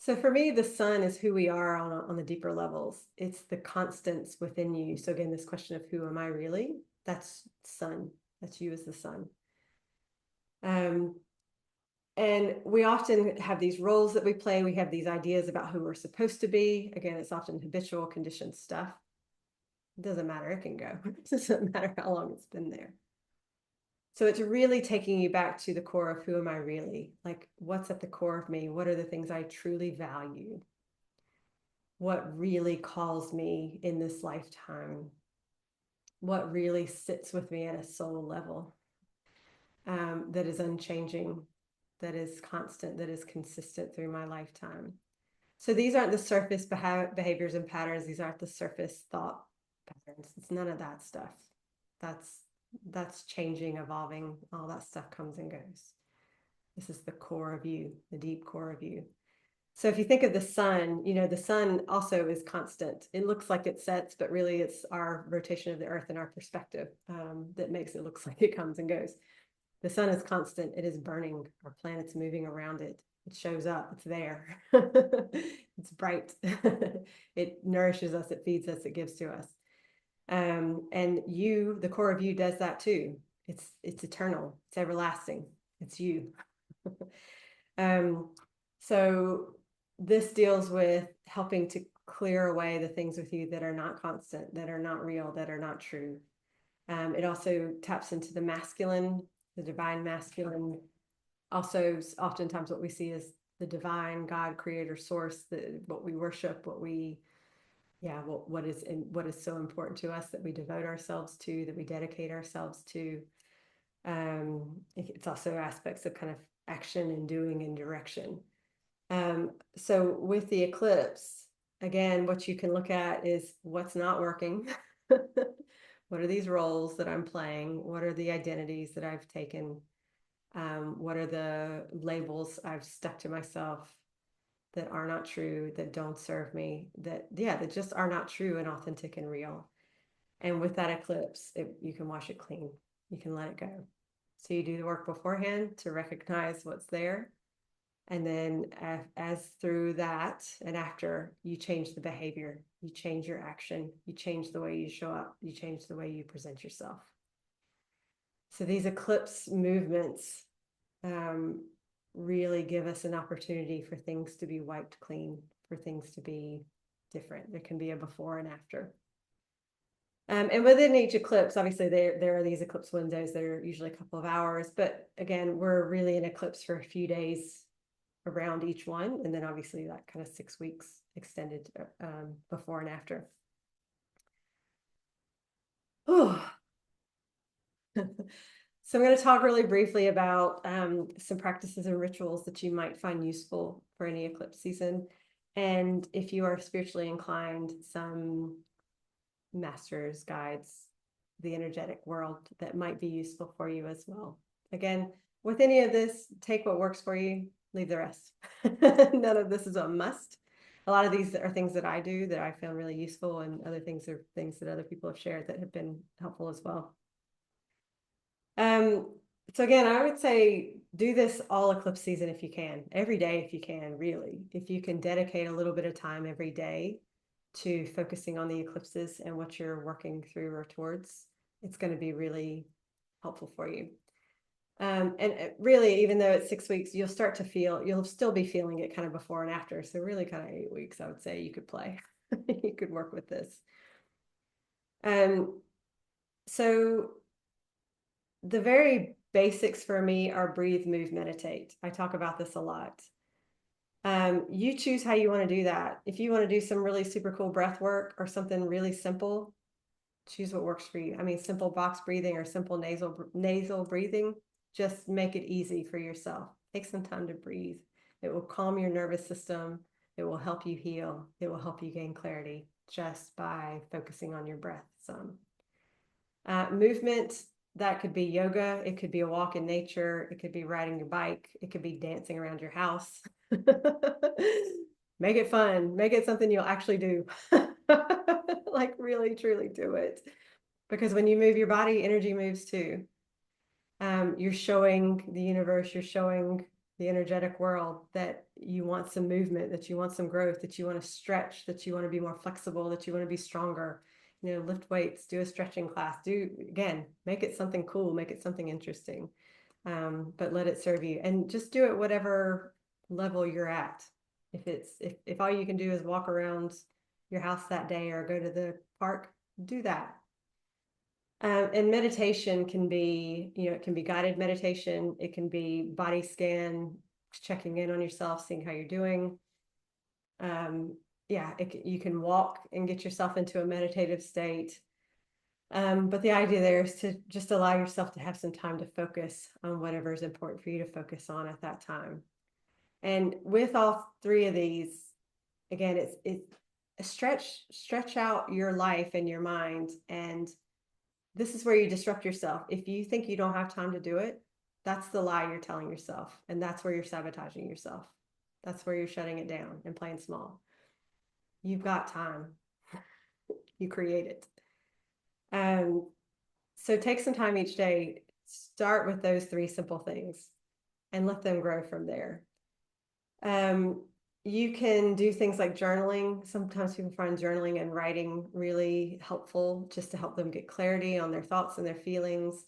So for me, the sun is who we are on the deeper levels. It's the constants within you. So again, this question of who am I really? That's sun. That's you as the sun. And we often have these roles that we play. We have these ideas about who we're supposed to be. Again, it's often habitual conditioned stuff. It doesn't matter. It can go. It doesn't matter how long it's been there. So it's really taking you back to the core of who am I really? Like, what's at the core of me? What are the things I truly value? What really calls me in this lifetime? What really sits with me at a soul level, that is unchanging, that is constant, that is consistent through my lifetime. So these aren't the surface behaviors and patterns. These aren't the surface thought patterns. It's none of that stuff. That's changing, evolving. All that stuff comes and goes. This is the core of you, the deep core of you. So if you think of the sun, the sun also is constant. It looks like it sets, but really it's our rotation of the earth and our perspective that makes it look like it comes and goes. The sun is constant. It is burning. Our planet's moving around it. It shows up. It's there. It's bright. It nourishes us. It feeds us. It gives to us. And you, the core of you, does that too. It's eternal. It's everlasting. It's you. So this deals with helping to clear away the things with you that are not constant, that are not real, that are not true. It also taps into the masculine, the divine masculine. Also, oftentimes what we see is the divine God, creator, source, what we worship, what is so important to us that we devote ourselves to, that we dedicate ourselves to. It's also aspects of kind of action and doing and direction. So with the eclipse, again, what you can look at is what's not working. What are these roles that I'm playing? What are the identities that I've taken? What are the labels I've stuck to myself that are not true, that don't serve me, that just are not true and authentic and real. And with that eclipse, you can wash it clean. You can let it go. So you do the work beforehand to recognize what's there. And then as through that and after, you change the behavior, you change your action, you change the way you show up, you change the way you present yourself. So these eclipse movements really give us an opportunity for things to be wiped clean, for things to be different. There can be a before and after. And within each eclipse, obviously there are these eclipse windows that are usually a couple of hours, but again, we're really in eclipse for a few days around each one, and then obviously that kind of 6 weeks extended before and after. Oh. So I'm going to talk really briefly about some practices and rituals that you might find useful for any eclipse season. And if you are spiritually inclined, some masters, guides, the energetic world that might be useful for you as well. Again, with any of this, take what works for you, leave the rest. None of this is a must. A lot of these are things that I do that I found really useful, and other things are things that other people have shared that have been helpful as well. So again, I would say do this all eclipse season if you can, every day if you can, really. If you can dedicate a little bit of time every day to focusing on the eclipses and what you're working through or towards, it's going to be really helpful for you. And really, even though it's 6 weeks, you'll still be feeling it kind of before and after. So really kind of 8 weeks, I would say you could play, you could work with this. So the very basics for me are breathe, move, meditate. I talk about this a lot. You choose how you want to do that. If you want to do some really super cool breath work or something really simple, choose what works for you. I mean, simple box breathing or simple nasal breathing, just make it easy for yourself. Take some time to breathe. It will calm your nervous system. It will help you heal. It will help you gain clarity just by focusing on your breath some. Movement, that could be yoga. It could be a walk in nature. It could be riding your bike. It could be dancing around your house. Make it fun. Make it something you'll actually do. Like really, truly do it. Because when you move your body, energy moves too. You're showing the universe, you're showing the energetic world that you want some movement, that you want some growth, that you want to stretch, that you want to be more flexible, that you want to be stronger. Lift weights, do a stretching class, again, make it something cool, make it something interesting, but let it serve you, and just do it whatever level you're at. If all you can do is walk around your house that day or go to the park, do that. And meditation can be, it can be guided meditation. It can be body scan, checking in on yourself, seeing how you're doing. You can walk and get yourself into a meditative state. But the idea there is to just allow yourself to have some time to focus on whatever is important for you to focus on at that time. And with all three of these, again, it's stretch out your life and your mind. And this is where you disrupt yourself. If you think you don't have time to do it, that's the lie you're telling yourself. And that's where you're sabotaging yourself. That's where you're shutting it down and playing small. You've got time. You create it. So take some time each day. Start with those three simple things and let them grow from there. You can do things like journaling. Sometimes people find journaling and writing really helpful just to help them get clarity on their thoughts and their feelings.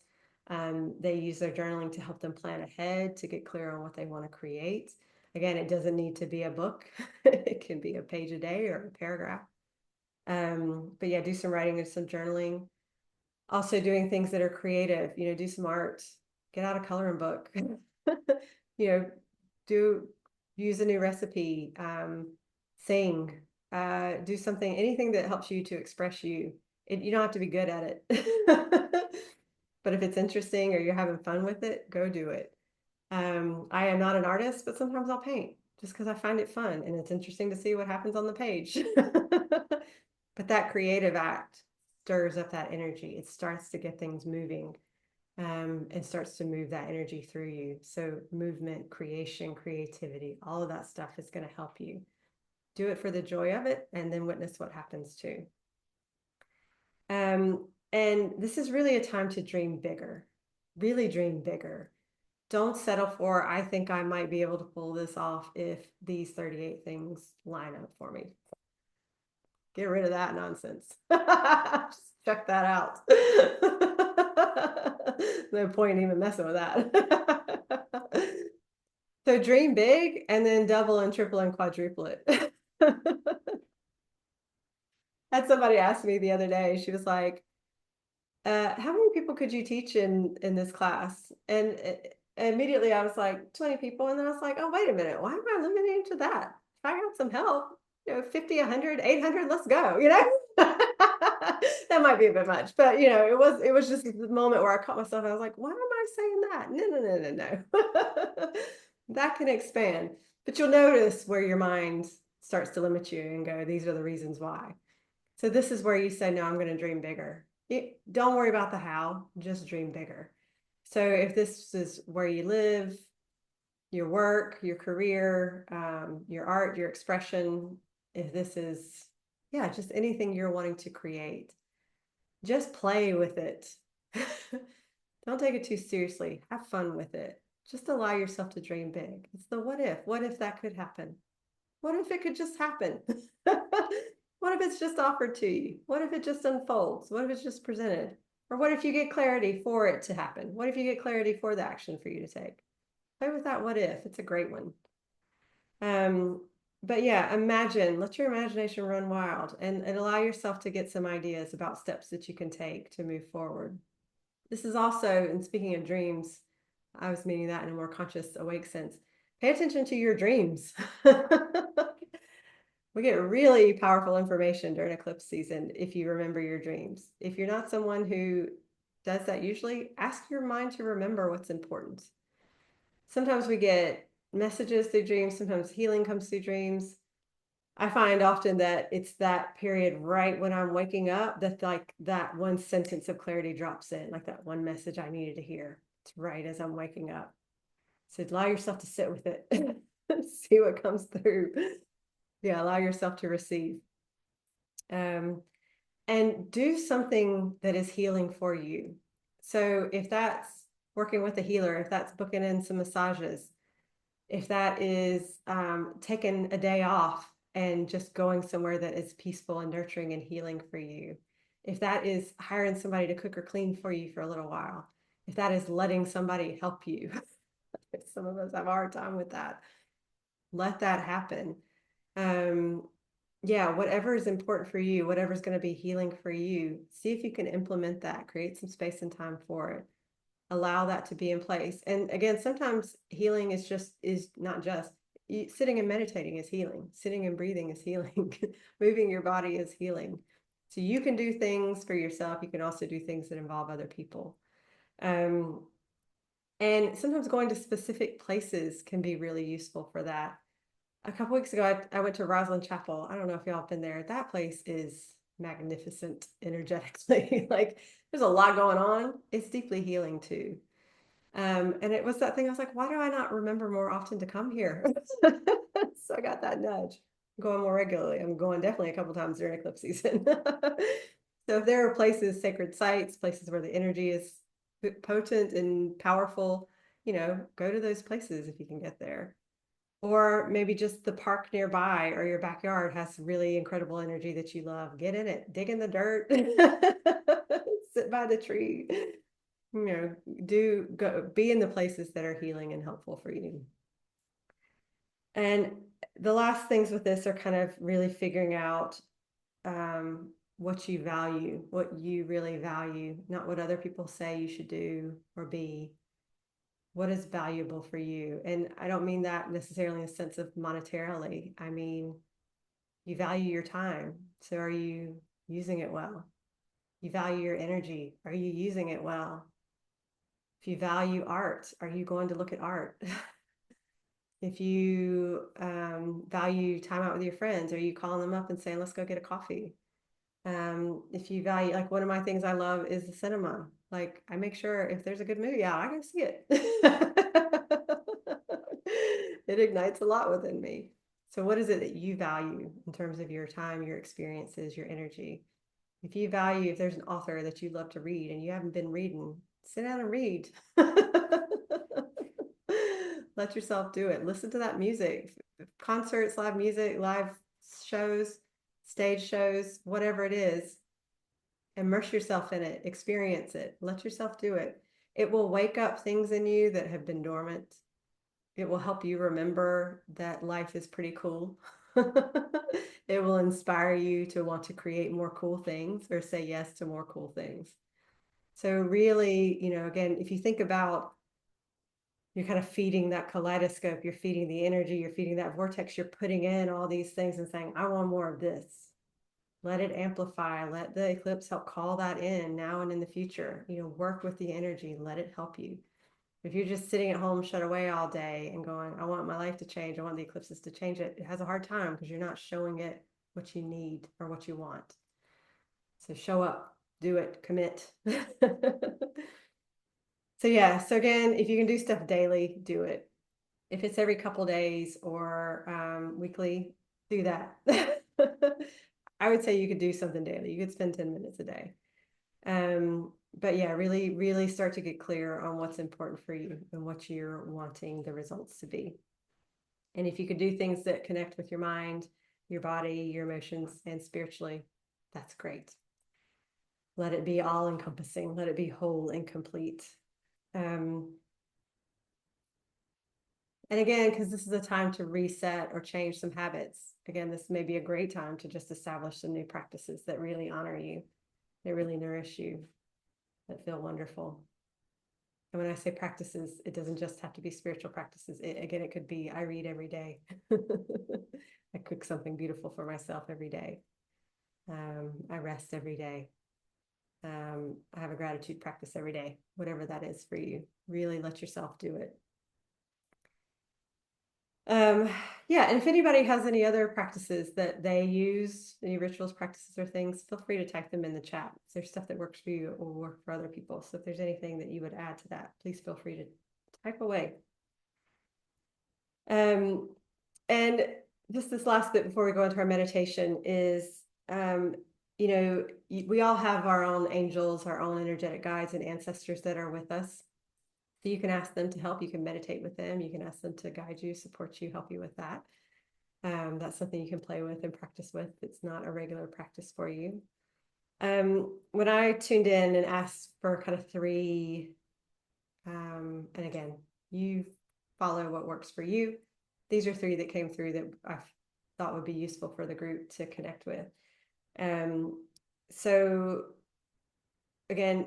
They use their journaling to help them plan ahead, to get clear on what they want to create. Again, it doesn't need to be a book. It can be a page a day or a paragraph. But yeah, do some writing and some journaling. Also doing things that are creative, do some art, get out a coloring book, use a new recipe, sing, do something, anything that helps you to express you. You don't have to be good at it. But if it's interesting or you're having fun with it, go do it. I am not an artist, but sometimes I'll paint. just because I find it fun and it's interesting to see what happens on the page. But that creative act stirs up that energy. It starts to get things moving, and starts to move that energy through you. So movement, creation, creativity, all of that stuff is going to help you. Do it for the joy of it, and then witness what happens too. And this is really a time to dream bigger, really dream bigger. Don't settle for, I think I might be able to pull this off if these 38 things line up for me. Get rid of that nonsense. Just check that out. No point even messing with that. So dream big and then double and triple and quadruple it. Had somebody ask me the other day, she was like, how many people could you teach in this class? And immediately I was like, 20 people. And then I was like, oh, wait a minute. Why am I limiting to that? If I got some help, 50, 100, 800, let's go, That might be a bit much, but it was just the moment where I caught myself. I was like, why am I saying that? No. That can expand, but you'll notice where your mind starts to limit you and go, these are the reasons why. So this is where you say, no, I'm going to dream bigger. Don't worry about the how, just dream bigger. So if this is where you live, your work, your career, your art, your expression, if this is, just anything you're wanting to create, just play with it. Don't take it too seriously. Have fun with it. Just allow yourself to dream big. It's the what if. What if that could happen? What if it could just happen? What if it's just offered to you? What if it just unfolds? What if it's just presented? Or what if you get clarity for it to happen? What if you get clarity for the action for you to take? Play with that what if. It's a great one. But yeah, let your imagination run wild and allow yourself to get some ideas about steps that you can take to move forward. This is also, and speaking of dreams, I was meaning that in a more conscious, awake sense. Pay attention to your dreams. We get really powerful information during eclipse season if you remember your dreams. If you're not someone who does that usually, ask your mind to remember what's important. Sometimes we get messages through dreams, sometimes healing comes through dreams. I find often that it's that period right when I'm waking up that like that one sentence of clarity drops in, like that one message I needed to hear. It's right as I'm waking up. So allow yourself to sit with it and see what comes through. Yeah, allow yourself to receive. And do something that is healing for you. So if that's working with a healer, if that's booking in some massages, if that is taking a day off and just going somewhere that is peaceful and nurturing and healing for you, if that is hiring somebody to cook or clean for you for a little while, if that is letting somebody help you, some of us have a hard time with that, let that happen. Whatever is important for you, whatever's going to be healing for you, see if you can implement that, create some space and time for it, allow that to be in place. And again, sometimes healing is not just sitting and meditating is healing, sitting and breathing is healing, moving your body is healing. So you can do things for yourself. You can also do things that involve other people. And sometimes going to specific places can be really useful for that. A couple weeks ago, I went to Rosalind Chapel. I don't know if y'all have been there. That place is magnificent energetically. Like there's a lot going on. It's deeply healing too. And it was that thing. I was like, why do I not remember more often to come here? So I got that nudge. I'm going more regularly. I'm going definitely a couple times during eclipse season. So if there are places, sacred sites, places where the energy is potent and powerful, go to those places if you can get there. Or maybe just the park nearby or your backyard has really incredible energy that you love. Get in it, dig in the dirt, sit by the tree, be in the places that are healing and helpful for you. And the last things with this are kind of really figuring out what you value, what you really value, not what other people say you should do or be. What is valuable for you? And I don't mean that necessarily in a sense of monetarily. I mean, you value your time. So are you using it well? You value your energy. Are you using it well? If you value art, are you going to look at art? If you value time out with your friends, are you calling them up and saying, let's go get a coffee? If you value, like one of my things I love is the cinema. Like I make sure if there's a good movie out, I go see it. It ignites a lot within me. So what is it that you value in terms of your time, your experiences, your energy? If you value, if there's an author that you love to read and you haven't been reading, sit down and read. Let yourself do it. Listen to that music, concerts, live music, live shows, stage shows, whatever it is. Immerse yourself in it, experience it, let yourself do it. It will wake up things in you that have been dormant. It will help you remember that life is pretty cool. It will inspire you to want to create more cool things or say yes to more cool things. So really, again, if you think about, you're kind of feeding that kaleidoscope, you're feeding the energy, you're feeding that vortex, you're putting in all these things and saying, I want more of this. Let it amplify, let the eclipse help call that in now and in the future. Work with the energy, let it help you. If you're just sitting at home shut away all day and going, I want my life to change, I want the eclipses to change it, it has a hard time because you're not showing it what you need or what you want. So show up, do it, commit. So yeah, so again, if you can do stuff daily, do it. If it's every couple days or weekly, do that. I would say you could do something daily. You could spend 10 minutes a day. But yeah, really, really start to get clear on what's important for you and what you're wanting the results to be. And if you could do things that connect with your mind, your body, your emotions, and spiritually, that's great. Let it be all encompassing. Let it be whole and complete. And again, because this is a time to reset or change some habits. Again, this may be a great time to just establish some new practices that really honor you, that really nourish you, that feel wonderful. And when I say practices, it doesn't just have to be spiritual practices. Again, it could be, I read every day. I cook something beautiful for myself every day. I rest every day. I have a gratitude practice every day, whatever that is for you. Really let yourself do it. Yeah, and if anybody has any other practices that they use, any rituals, practices, or things, feel free to type them in the chat. If there's stuff that works for you or will work for other people. So if there's anything that you would add to that, please feel free to type away. And just this last bit before we go into our meditation is, we all have our own angels, our own energetic guides and ancestors that are with us. So you can ask them to help. You can meditate with them. You can ask them to guide you, support you, help you with that. That's something you can play with and practice with. It's not a regular practice for you. When I tuned in and asked for kind of three, and again, you follow what works for you. These are three that came through that I thought would be useful for the group to connect with. So again,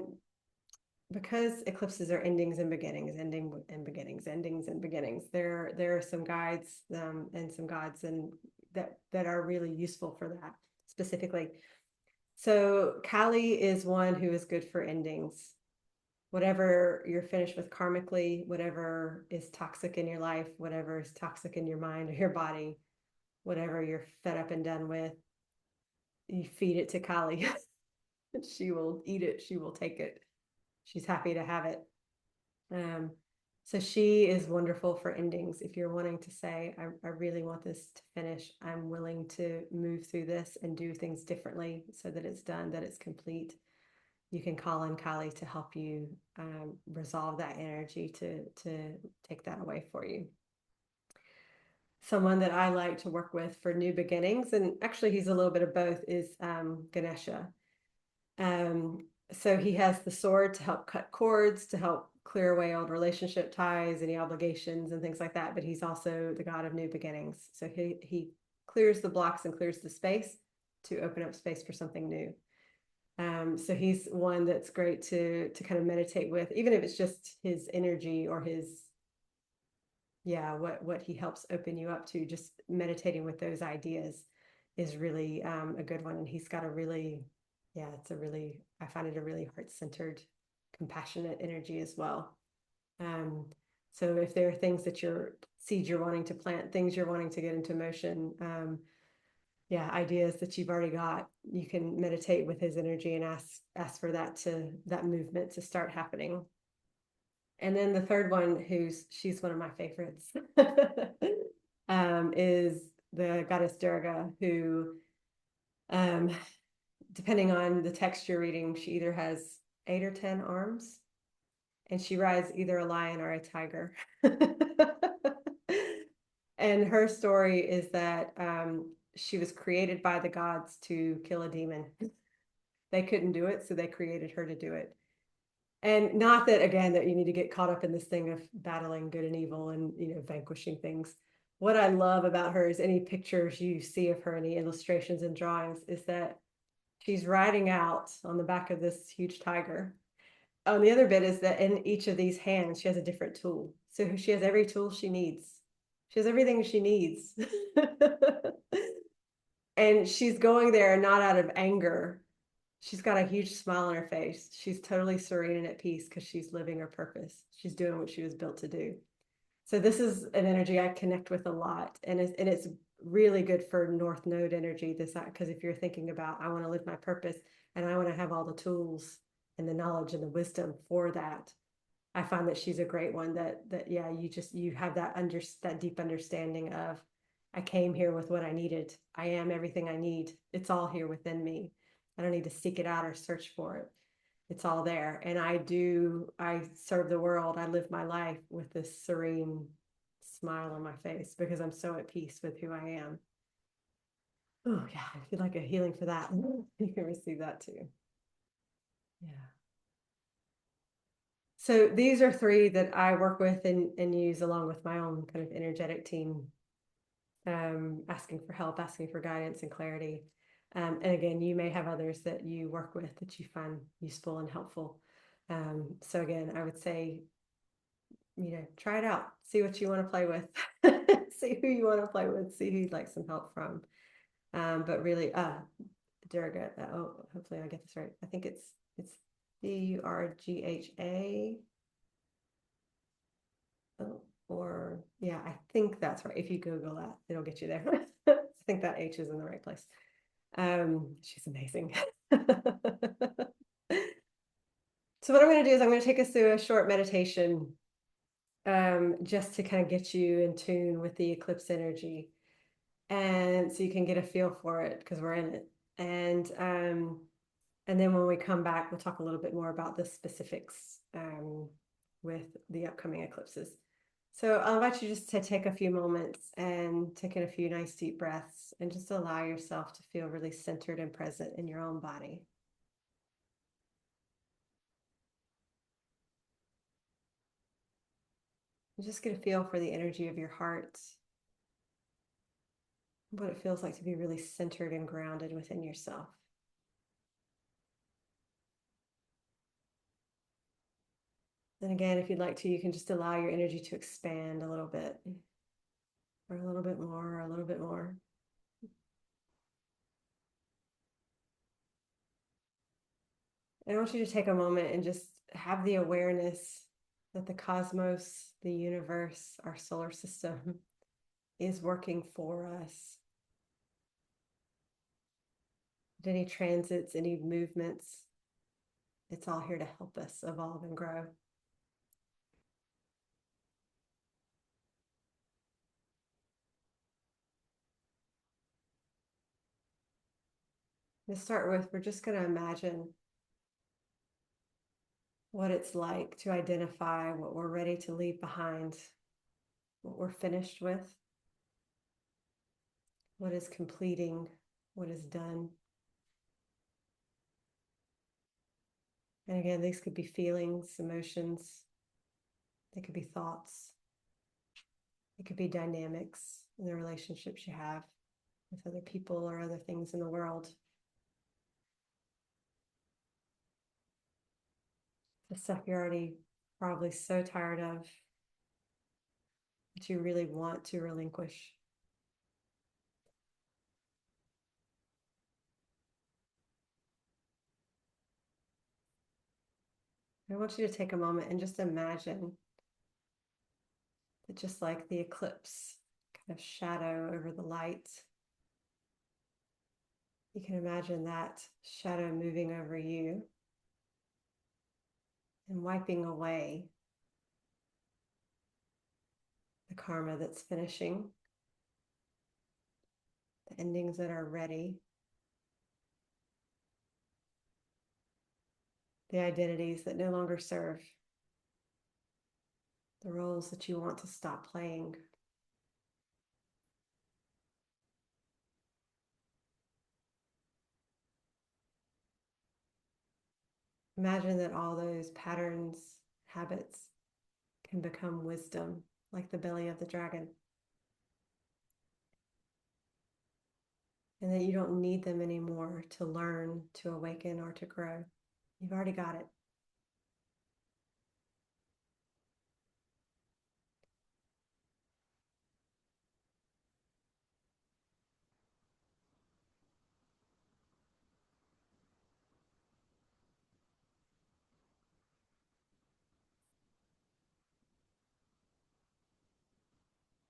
because eclipses are endings and beginnings, ending and beginnings, endings and beginnings, there are some guides and some gods and that are really useful for that specifically. So Kali is one who is good for endings. Whatever you're finished with karmically, whatever is toxic in your life, whatever is toxic in your mind or your body, whatever you're fed up and done with, you feed it to Kali. She will eat it. She will take it. She's happy to have it. So she is wonderful for endings. If you're wanting to say, I really want this to finish, I'm willing to move through this and do things differently so that it's done, that it's complete. You can call in Kali to help you resolve that energy to take that away for you. Someone that I like to work with for new beginnings, and actually he's a little bit of both, is Ganesha. So he has the sword to help cut cords, to help clear away old relationship ties, any obligations and things like that. But he's also the god of new beginnings. So he clears the blocks and clears the space to open up space for something new. So he's one that's great to kind of meditate with, even if it's just his energy or his, what he helps open you up to. Just meditating with those ideas is really a good one. And he's got a really, I find it a really heart-centered, compassionate energy as well. So if there are things that seeds you're wanting to plant, things you're wanting to get into motion, yeah, ideas that you've already got, you can meditate with his energy and ask for that movement to start happening. And then the third one, she's one of my favorites, is the goddess Durga, who, depending on the text you're reading, she either has 8 or 10 arms, and she rides either a lion or a tiger. And her story is that she was created by the gods to kill a demon. They couldn't do it, so they created her to do it. And not that, again, that you need to get caught up in this thing of battling good and evil and, vanquishing things. What I love about her is any pictures you see of her, any illustrations and drawings, is that she's riding out on the back of this huge tiger. The other bit is that in each of these hands, she has a different tool. So she has every tool she needs. She has everything she needs. And she's going there not out of anger. She's got a huge smile on her face. She's totally serene and at peace because she's living her purpose. She's doing what she was built to do. So this is an energy I connect with a lot. And it's really good for North Node energy, because if you're thinking about, I want to live my purpose and I want to have all the tools and the knowledge and the wisdom for that, I find that she's a great one that yeah, you have that deep understanding of, I came here with what I needed. I am everything I need. It's all here within me. I don't need to seek it out or search for it. It's all there. And I serve the world. I live my life with this serene smile on my face because I'm so at peace with who I am. Oh yeah, I feel like a healing for that. You can receive that too. Yeah. So these are three that I work with and use along with my own kind of energetic team, asking for help, asking for guidance and clarity. And again, you may have others that you work with that you find useful and helpful. So again, I would say, try it out, see what you want to play with, see who you want to play with, see who you'd like some help from. But really, Durga, hopefully I get this right. I think it's Durgha. Oh, or yeah, I think that's right. If you Google that, it'll get you there. I think that H is in the right place. She's amazing. So what I'm going to do is I'm going to take us through a short meditation, just to kind of get you in tune with the eclipse energy, and so you can get a feel for it because we're in it. And then when we come back, we'll talk a little bit more about the specifics, with the upcoming eclipses. So I'll invite you just to take a few moments and take in a few nice deep breaths and just allow yourself to feel really centered and present in your own body. And just get a feel for the energy of your heart, what it feels like to be really centered and grounded within yourself. And again, if you'd like to, you can just allow your energy to expand a little bit, or a little bit more, or a little bit more. And I want you to take a moment and just have the awareness that the cosmos, the universe, our solar system is working for us. Any transits, any movements, it's all here to help us evolve and grow. To start with, we're just going to imagine what it's like to identify what we're ready to leave behind, what we're finished with, what is completing, what is done. And again, these could be feelings, emotions, they could be thoughts, it could be dynamics in the relationships you have with other people or other things in the world. The stuff you're already probably so tired of that you really want to relinquish. I want you to take a moment and just imagine That just like the eclipse kind of shadow over the light, you can imagine that shadow moving over you and wiping away the karma that's finishing, the endings that are ready, the identities that no longer serve, the roles that you want to stop playing. Imagine that all those patterns, habits can become wisdom, like the belly of the dragon. And that you don't need them anymore to learn, to awaken, or to grow. You've already got it.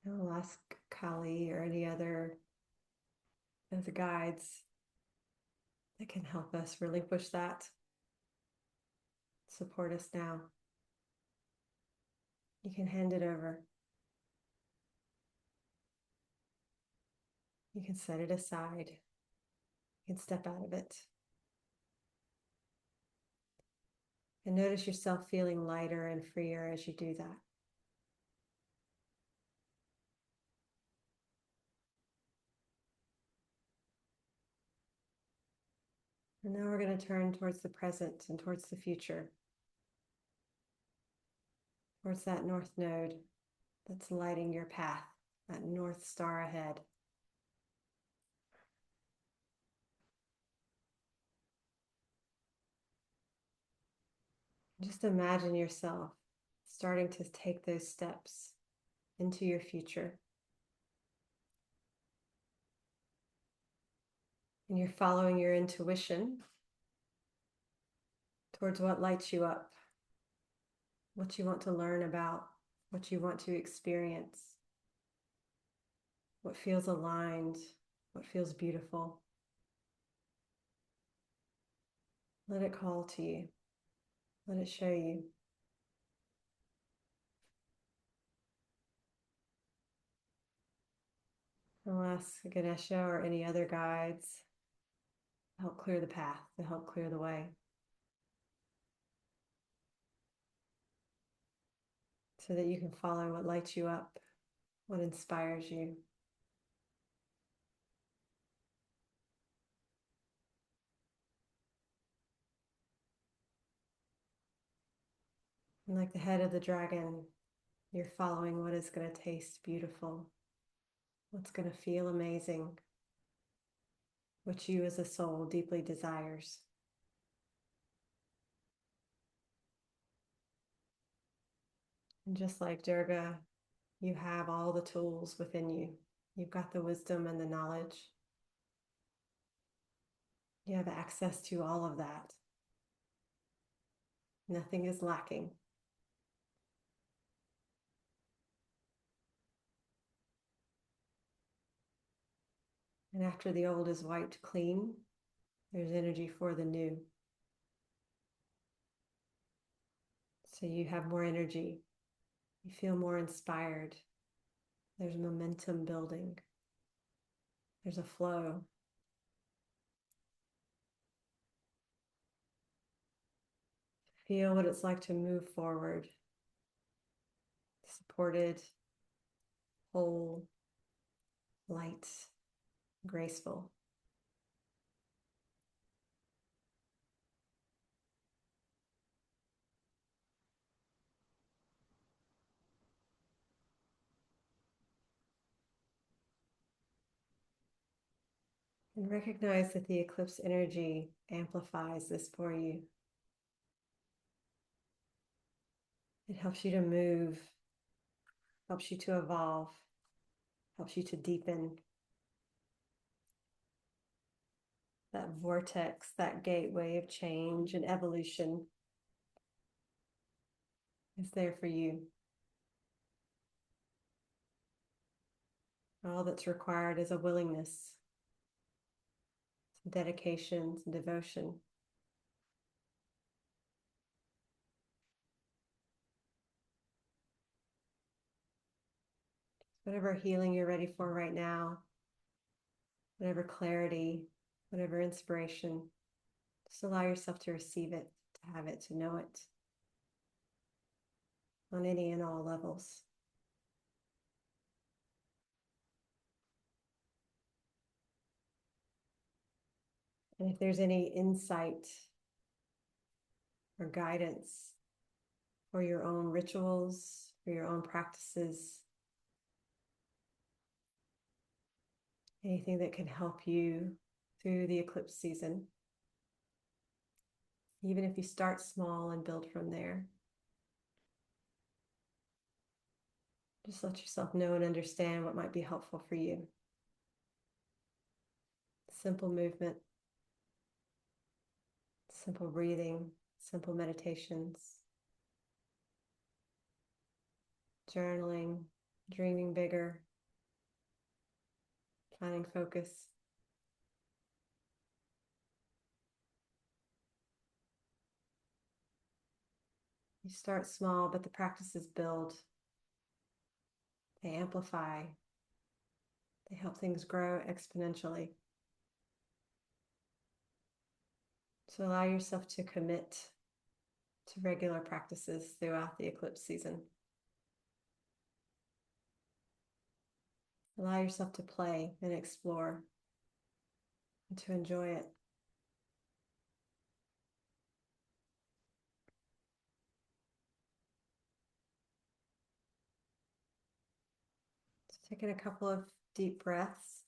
I'll ask Kali or any other of the guides that can help us relinquish that. Support us now. You can hand it over. You can set it aside. You can step out of it. And notice yourself feeling lighter and freer as you do that. And now we're going to turn towards the present and towards the future, towards that north node that's lighting your path, that north star ahead. Just imagine yourself starting to take those steps into your future. And you're following your intuition towards what lights you up, what you want to learn about, what you want to experience, what feels aligned, what feels beautiful. Let it call to you. Let it show you. I'll ask Ganesha or any other guides to help clear the path, to help clear the way, so that you can follow what lights you up, what inspires you. And like the head of the dragon, you're following what is going to taste beautiful, what's going to feel amazing, what you as a soul deeply desires. And just like Durga, you have all the tools within you. You've got the wisdom and the knowledge. You have access to all of that. Nothing is lacking. And after the old is wiped clean, there's energy for the new. So you have more energy. You feel more inspired. There's momentum building. There's a flow. Feel what it's like to move forward, supported, whole, light, graceful. And recognize that the eclipse energy amplifies this for you. It helps you to move, helps you to evolve, helps you to deepen. That vortex, that gateway of change and evolution is there for you. All that's required is a willingness, some dedication, some devotion. Whatever healing you're ready for right now, whatever clarity, whatever inspiration, just allow yourself to receive it, to have it, to know it on any and all levels. And if there's any insight or guidance for your own rituals, for your own practices, anything that can help you through the eclipse season, even if you start small and build from there, just let yourself know and understand what might be helpful for you. Simple movement, simple breathing, simple meditations, journaling, dreaming bigger, finding focus. You start small, but the practices build. They amplify. They help things grow exponentially. So allow yourself to commit to regular practices throughout the eclipse season. Allow yourself to play and explore and to enjoy it. So taking a couple of deep breaths.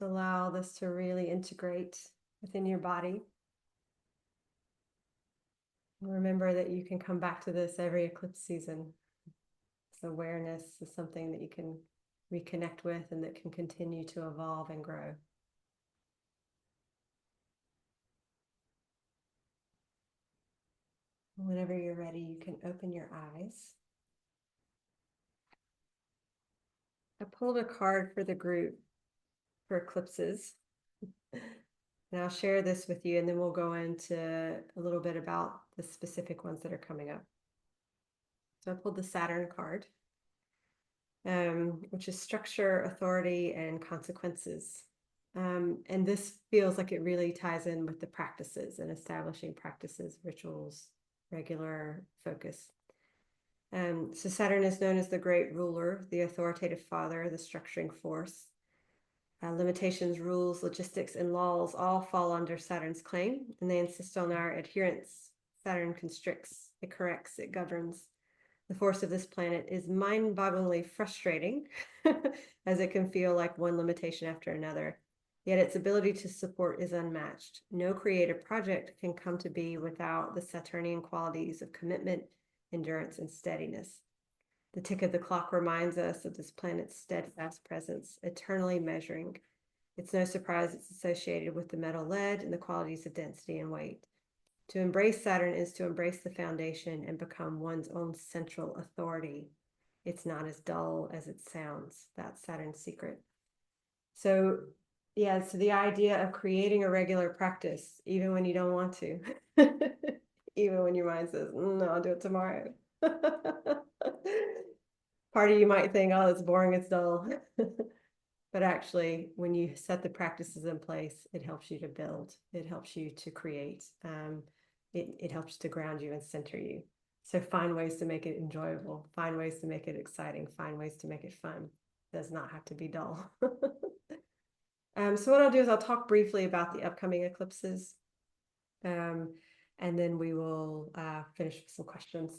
Allow this to really integrate within your body. Remember that you can come back to this every eclipse season. So awareness is something that you can reconnect with and that can continue to evolve and grow. Whenever you're ready, you can open your eyes. I pulled a card for the group for eclipses. And I'll share this with you, and then we'll go into a little bit about the specific ones that are coming up. So I pulled the Saturn card, which is structure, authority, and consequences. And this feels like it really ties in with the practices and establishing practices, rituals, regular focus. So Saturn is known as the great ruler, the authoritative father, the structuring force. Limitations, rules, logistics, and laws all fall under Saturn's claim, and they insist on our adherence. Saturn constricts, it corrects, it governs. The force of this planet is mind-bogglingly frustrating, as it can feel like one limitation after another. Yet its ability to support is unmatched. No creative project can come to be without the Saturnian qualities of commitment, endurance, and steadiness. The tick of the clock reminds us of this planet's steadfast presence, eternally measuring. It's no surprise it's associated with the metal lead and the qualities of density and weight. To embrace Saturn is to embrace the foundation and become one's own central authority. It's not as dull as it sounds. That's Saturn's secret. So, yeah, so the idea of creating a regular practice, even when you don't want to, even when your mind says, no, I'll do it tomorrow. Part of you might think, oh, it's boring, it's dull. But actually, when you set the practices in place, it helps you to build, it helps you to create, it helps to ground you and center you. So find ways to make it enjoyable, find ways to make it exciting, find ways to make it fun. It does not have to be dull. So what I'll do is I'll talk briefly about the upcoming eclipses, and then we will finish with some questions.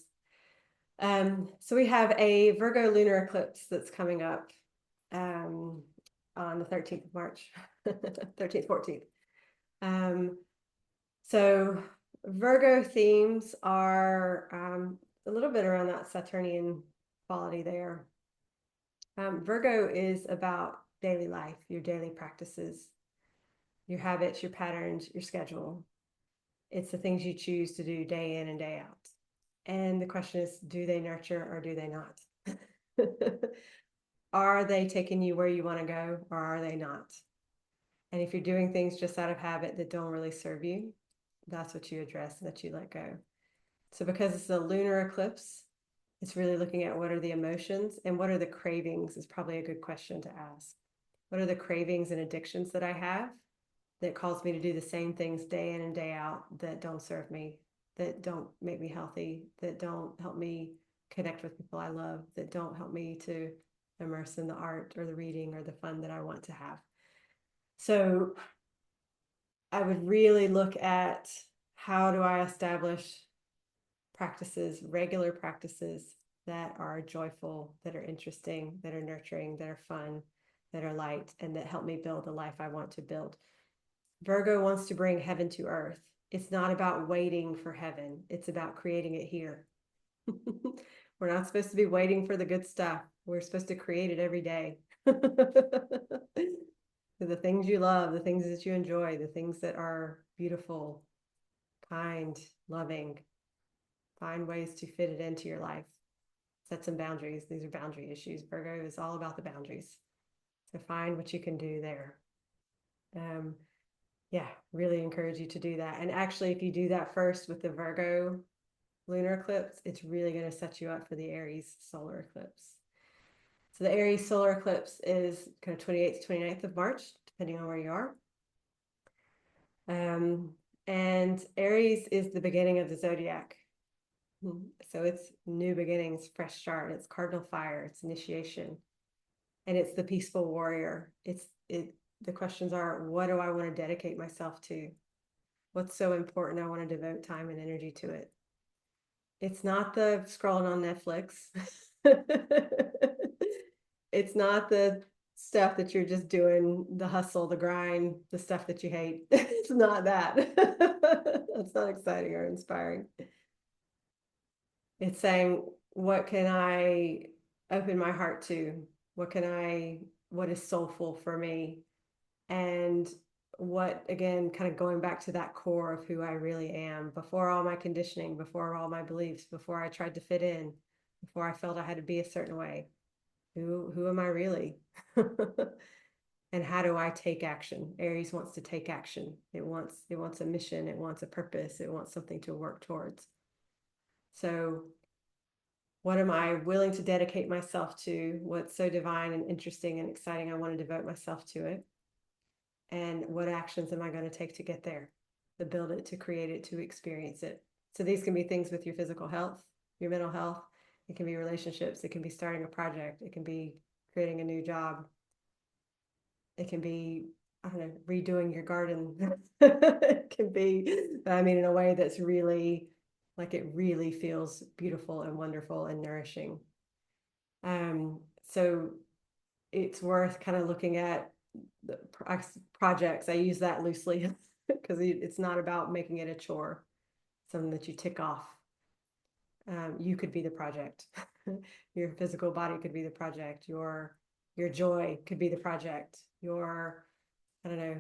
So we have a Virgo lunar eclipse that's coming up on the 13th of March, 13th, 14th. So Virgo themes are a little bit around that Saturnian quality there. Virgo is about daily life, your daily practices, your habits, your patterns, your schedule. It's the things you choose to do day in and day out. And the question is, do they nurture or do they not? Are they taking you where you want to go, or are they not? And if you're doing things just out of habit that don't really serve you, that's what you address and that you let go. So because it's a lunar eclipse, it's really looking at what are the emotions and what are the cravings is probably a good question to ask. What are the cravings and addictions that I have that cause me to do the same things day in and day out that don't serve me, that don't make me healthy, that don't help me connect with people I love, that don't help me to immerse in the art or the reading or the fun that I want to have. So I would really look at how do I establish practices, regular practices that are joyful, that are interesting, that are nurturing, that are fun, that are light, and that help me build the life I want to build. Virgo wants to bring heaven to earth. It's not about waiting for heaven. It's about creating it here. We're not supposed to be waiting for the good stuff. We're supposed to create it every day. The things you love, the things that you enjoy, the things that are beautiful, kind, loving. Find ways to fit it into your life. Set some boundaries. These are boundary issues. Virgo is all about the boundaries. So find what you can do there. Yeah, really encourage you to do that. And actually, if you do that first with the Virgo lunar eclipse, it's really going to set you up for the Aries solar eclipse. So the Aries solar eclipse is kind of 28th to 29th of March, depending on where you are. And Aries is the beginning of the zodiac. So it's new beginnings, fresh start. It's cardinal fire. It's initiation, and it's the peaceful warrior. The questions are, what do I want to dedicate myself to? What's so important? I want to devote time and energy to it. It's not the scrolling on Netflix. It's not the stuff that you're just doing, the hustle, the grind, the stuff that you hate. It's not that. That's not exciting or inspiring. It's saying, what can I open my heart to? What is soulful for me? And what, again, kind of going back to that core of who I really am before all my conditioning, before all my beliefs, before I tried to fit in, before I felt I had to be a certain way. Who am I really? And how do I take action? Aries wants to take action. It wants a mission. It wants a purpose. It wants something to work towards. So what am I willing to dedicate myself to? What's so divine and interesting and exciting? I want to devote myself to it. And what actions am I going to take to get there, to build it, to create it, to experience it? So these can be things with your physical health, your mental health. It can be relationships. It can be starting a project. It can be creating a new job. It can be, I don't know, redoing your garden. It can be, I mean, in a way that's really, like, it really feels beautiful and wonderful and nourishing. So it's worth kind of looking at the projects. I use that loosely because it's not about making it a chore, something that you tick off. You could be the project. Your physical body could be the project. Your joy could be the project. Your, I don't know,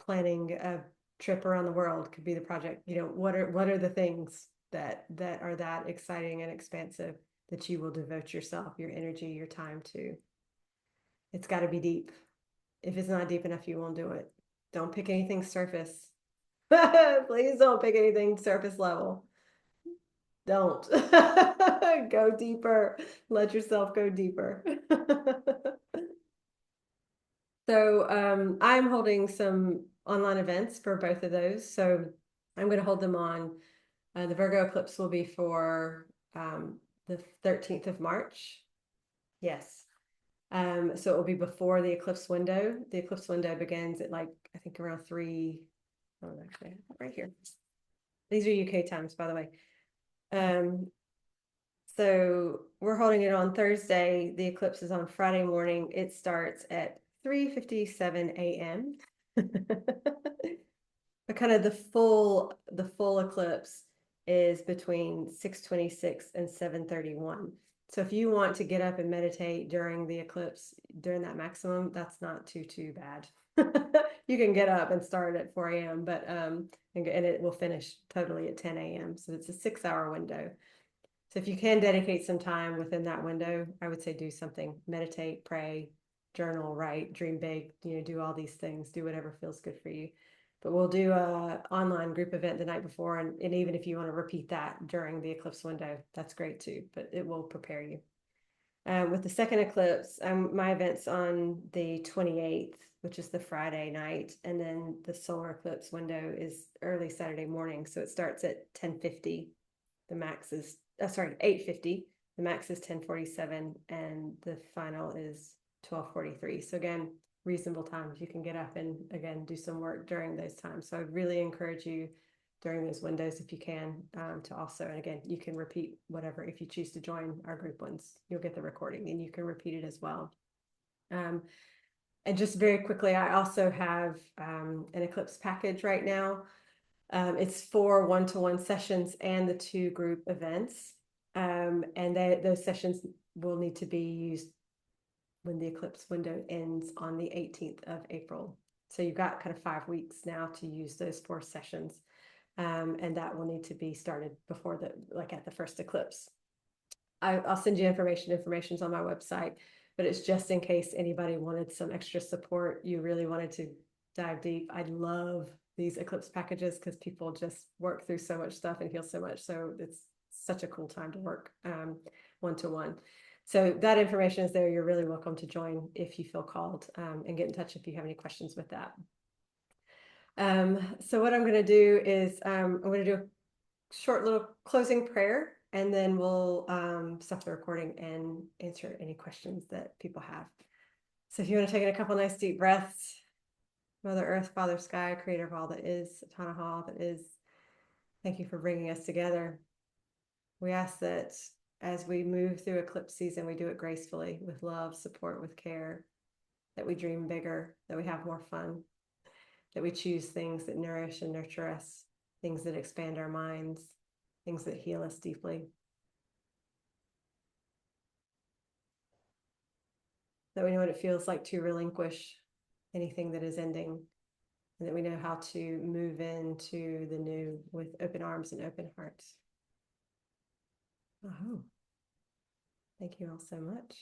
planning a trip around the world could be the project. You know, what are the things that are that exciting and expansive that you will devote yourself, your energy, your time to? It's got to be deep. If it's not deep enough, you won't do it. Don't pick anything surface. Please don't pick anything surface level. Don't. Go deeper. Let yourself go deeper. So I'm holding some online events for both of those. So I'm going to hold them on. The Virgo eclipse will be for the 13th of March. Yes. So it will be before the eclipse window. The eclipse window begins at, like, I think around 3. Oh, actually, right here. These are UK times, by the way. So we're holding it on Thursday. The eclipse is on Friday morning. It starts at 3:57 a.m. But kind of the full eclipse is between 6:26 and 7:31. So if you want to get up and meditate during the eclipse, during that maximum, that's not too bad. you can get up and start at 4 a.m., but and it will finish totally at 10 a.m. So it's a 6-hour window. So if you can dedicate some time within that window, I would say do something, meditate, pray, journal, write, dream big, do all these things, do whatever feels good for you. But we'll do a online group event the night before. And even if you want to repeat that during the eclipse window, that's great too, but it will prepare you. With the second eclipse, my event's on the 28th, which is the Friday night. And then the solar eclipse window is early Saturday morning. So it starts at 10:50. The max is, 8:50. The max is 10:47 and the final is 12:43. So again, reasonable times. You can get up and again, do some work during those times. So I really encourage you during those windows, if you can, to also, and again, you can repeat whatever, if you choose to join our group ones, you'll get the recording and you can repeat it as well. And just very quickly, I also have an Eclipse package right now. It's 4 one-to-one sessions and the 2 group events. And those sessions will need to be used when the eclipse window ends on the 18th of April. So you've got kind of 5 weeks now to use those 4 sessions. And that will need to be started before at the first eclipse. I'll send you information's on my website, but it's just in case anybody wanted some extra support, you really wanted to dive deep. I love these eclipse packages because people just work through so much stuff and heal so much. So it's such a cool time to work one-to-one. So that information is there. You're really welcome to join if you feel called, and get in touch if you have any questions with that. So what I'm going to do is I'm going to do a short little closing prayer, and then we'll stop the recording and answer any questions that people have. So if you want to take in a couple nice deep breaths, Mother Earth, Father Sky, Creator of all that is, Atana all that is, thank you for bringing us together. We ask that as we move through eclipse season, we do it gracefully, with love, support, with care, that we dream bigger, that we have more fun, that we choose things that nourish and nurture us, things that expand our minds, things that heal us deeply. That we know what it feels like to relinquish anything that is ending, and that we know how to move into the new with open arms and open hearts. Oh, thank you all so much.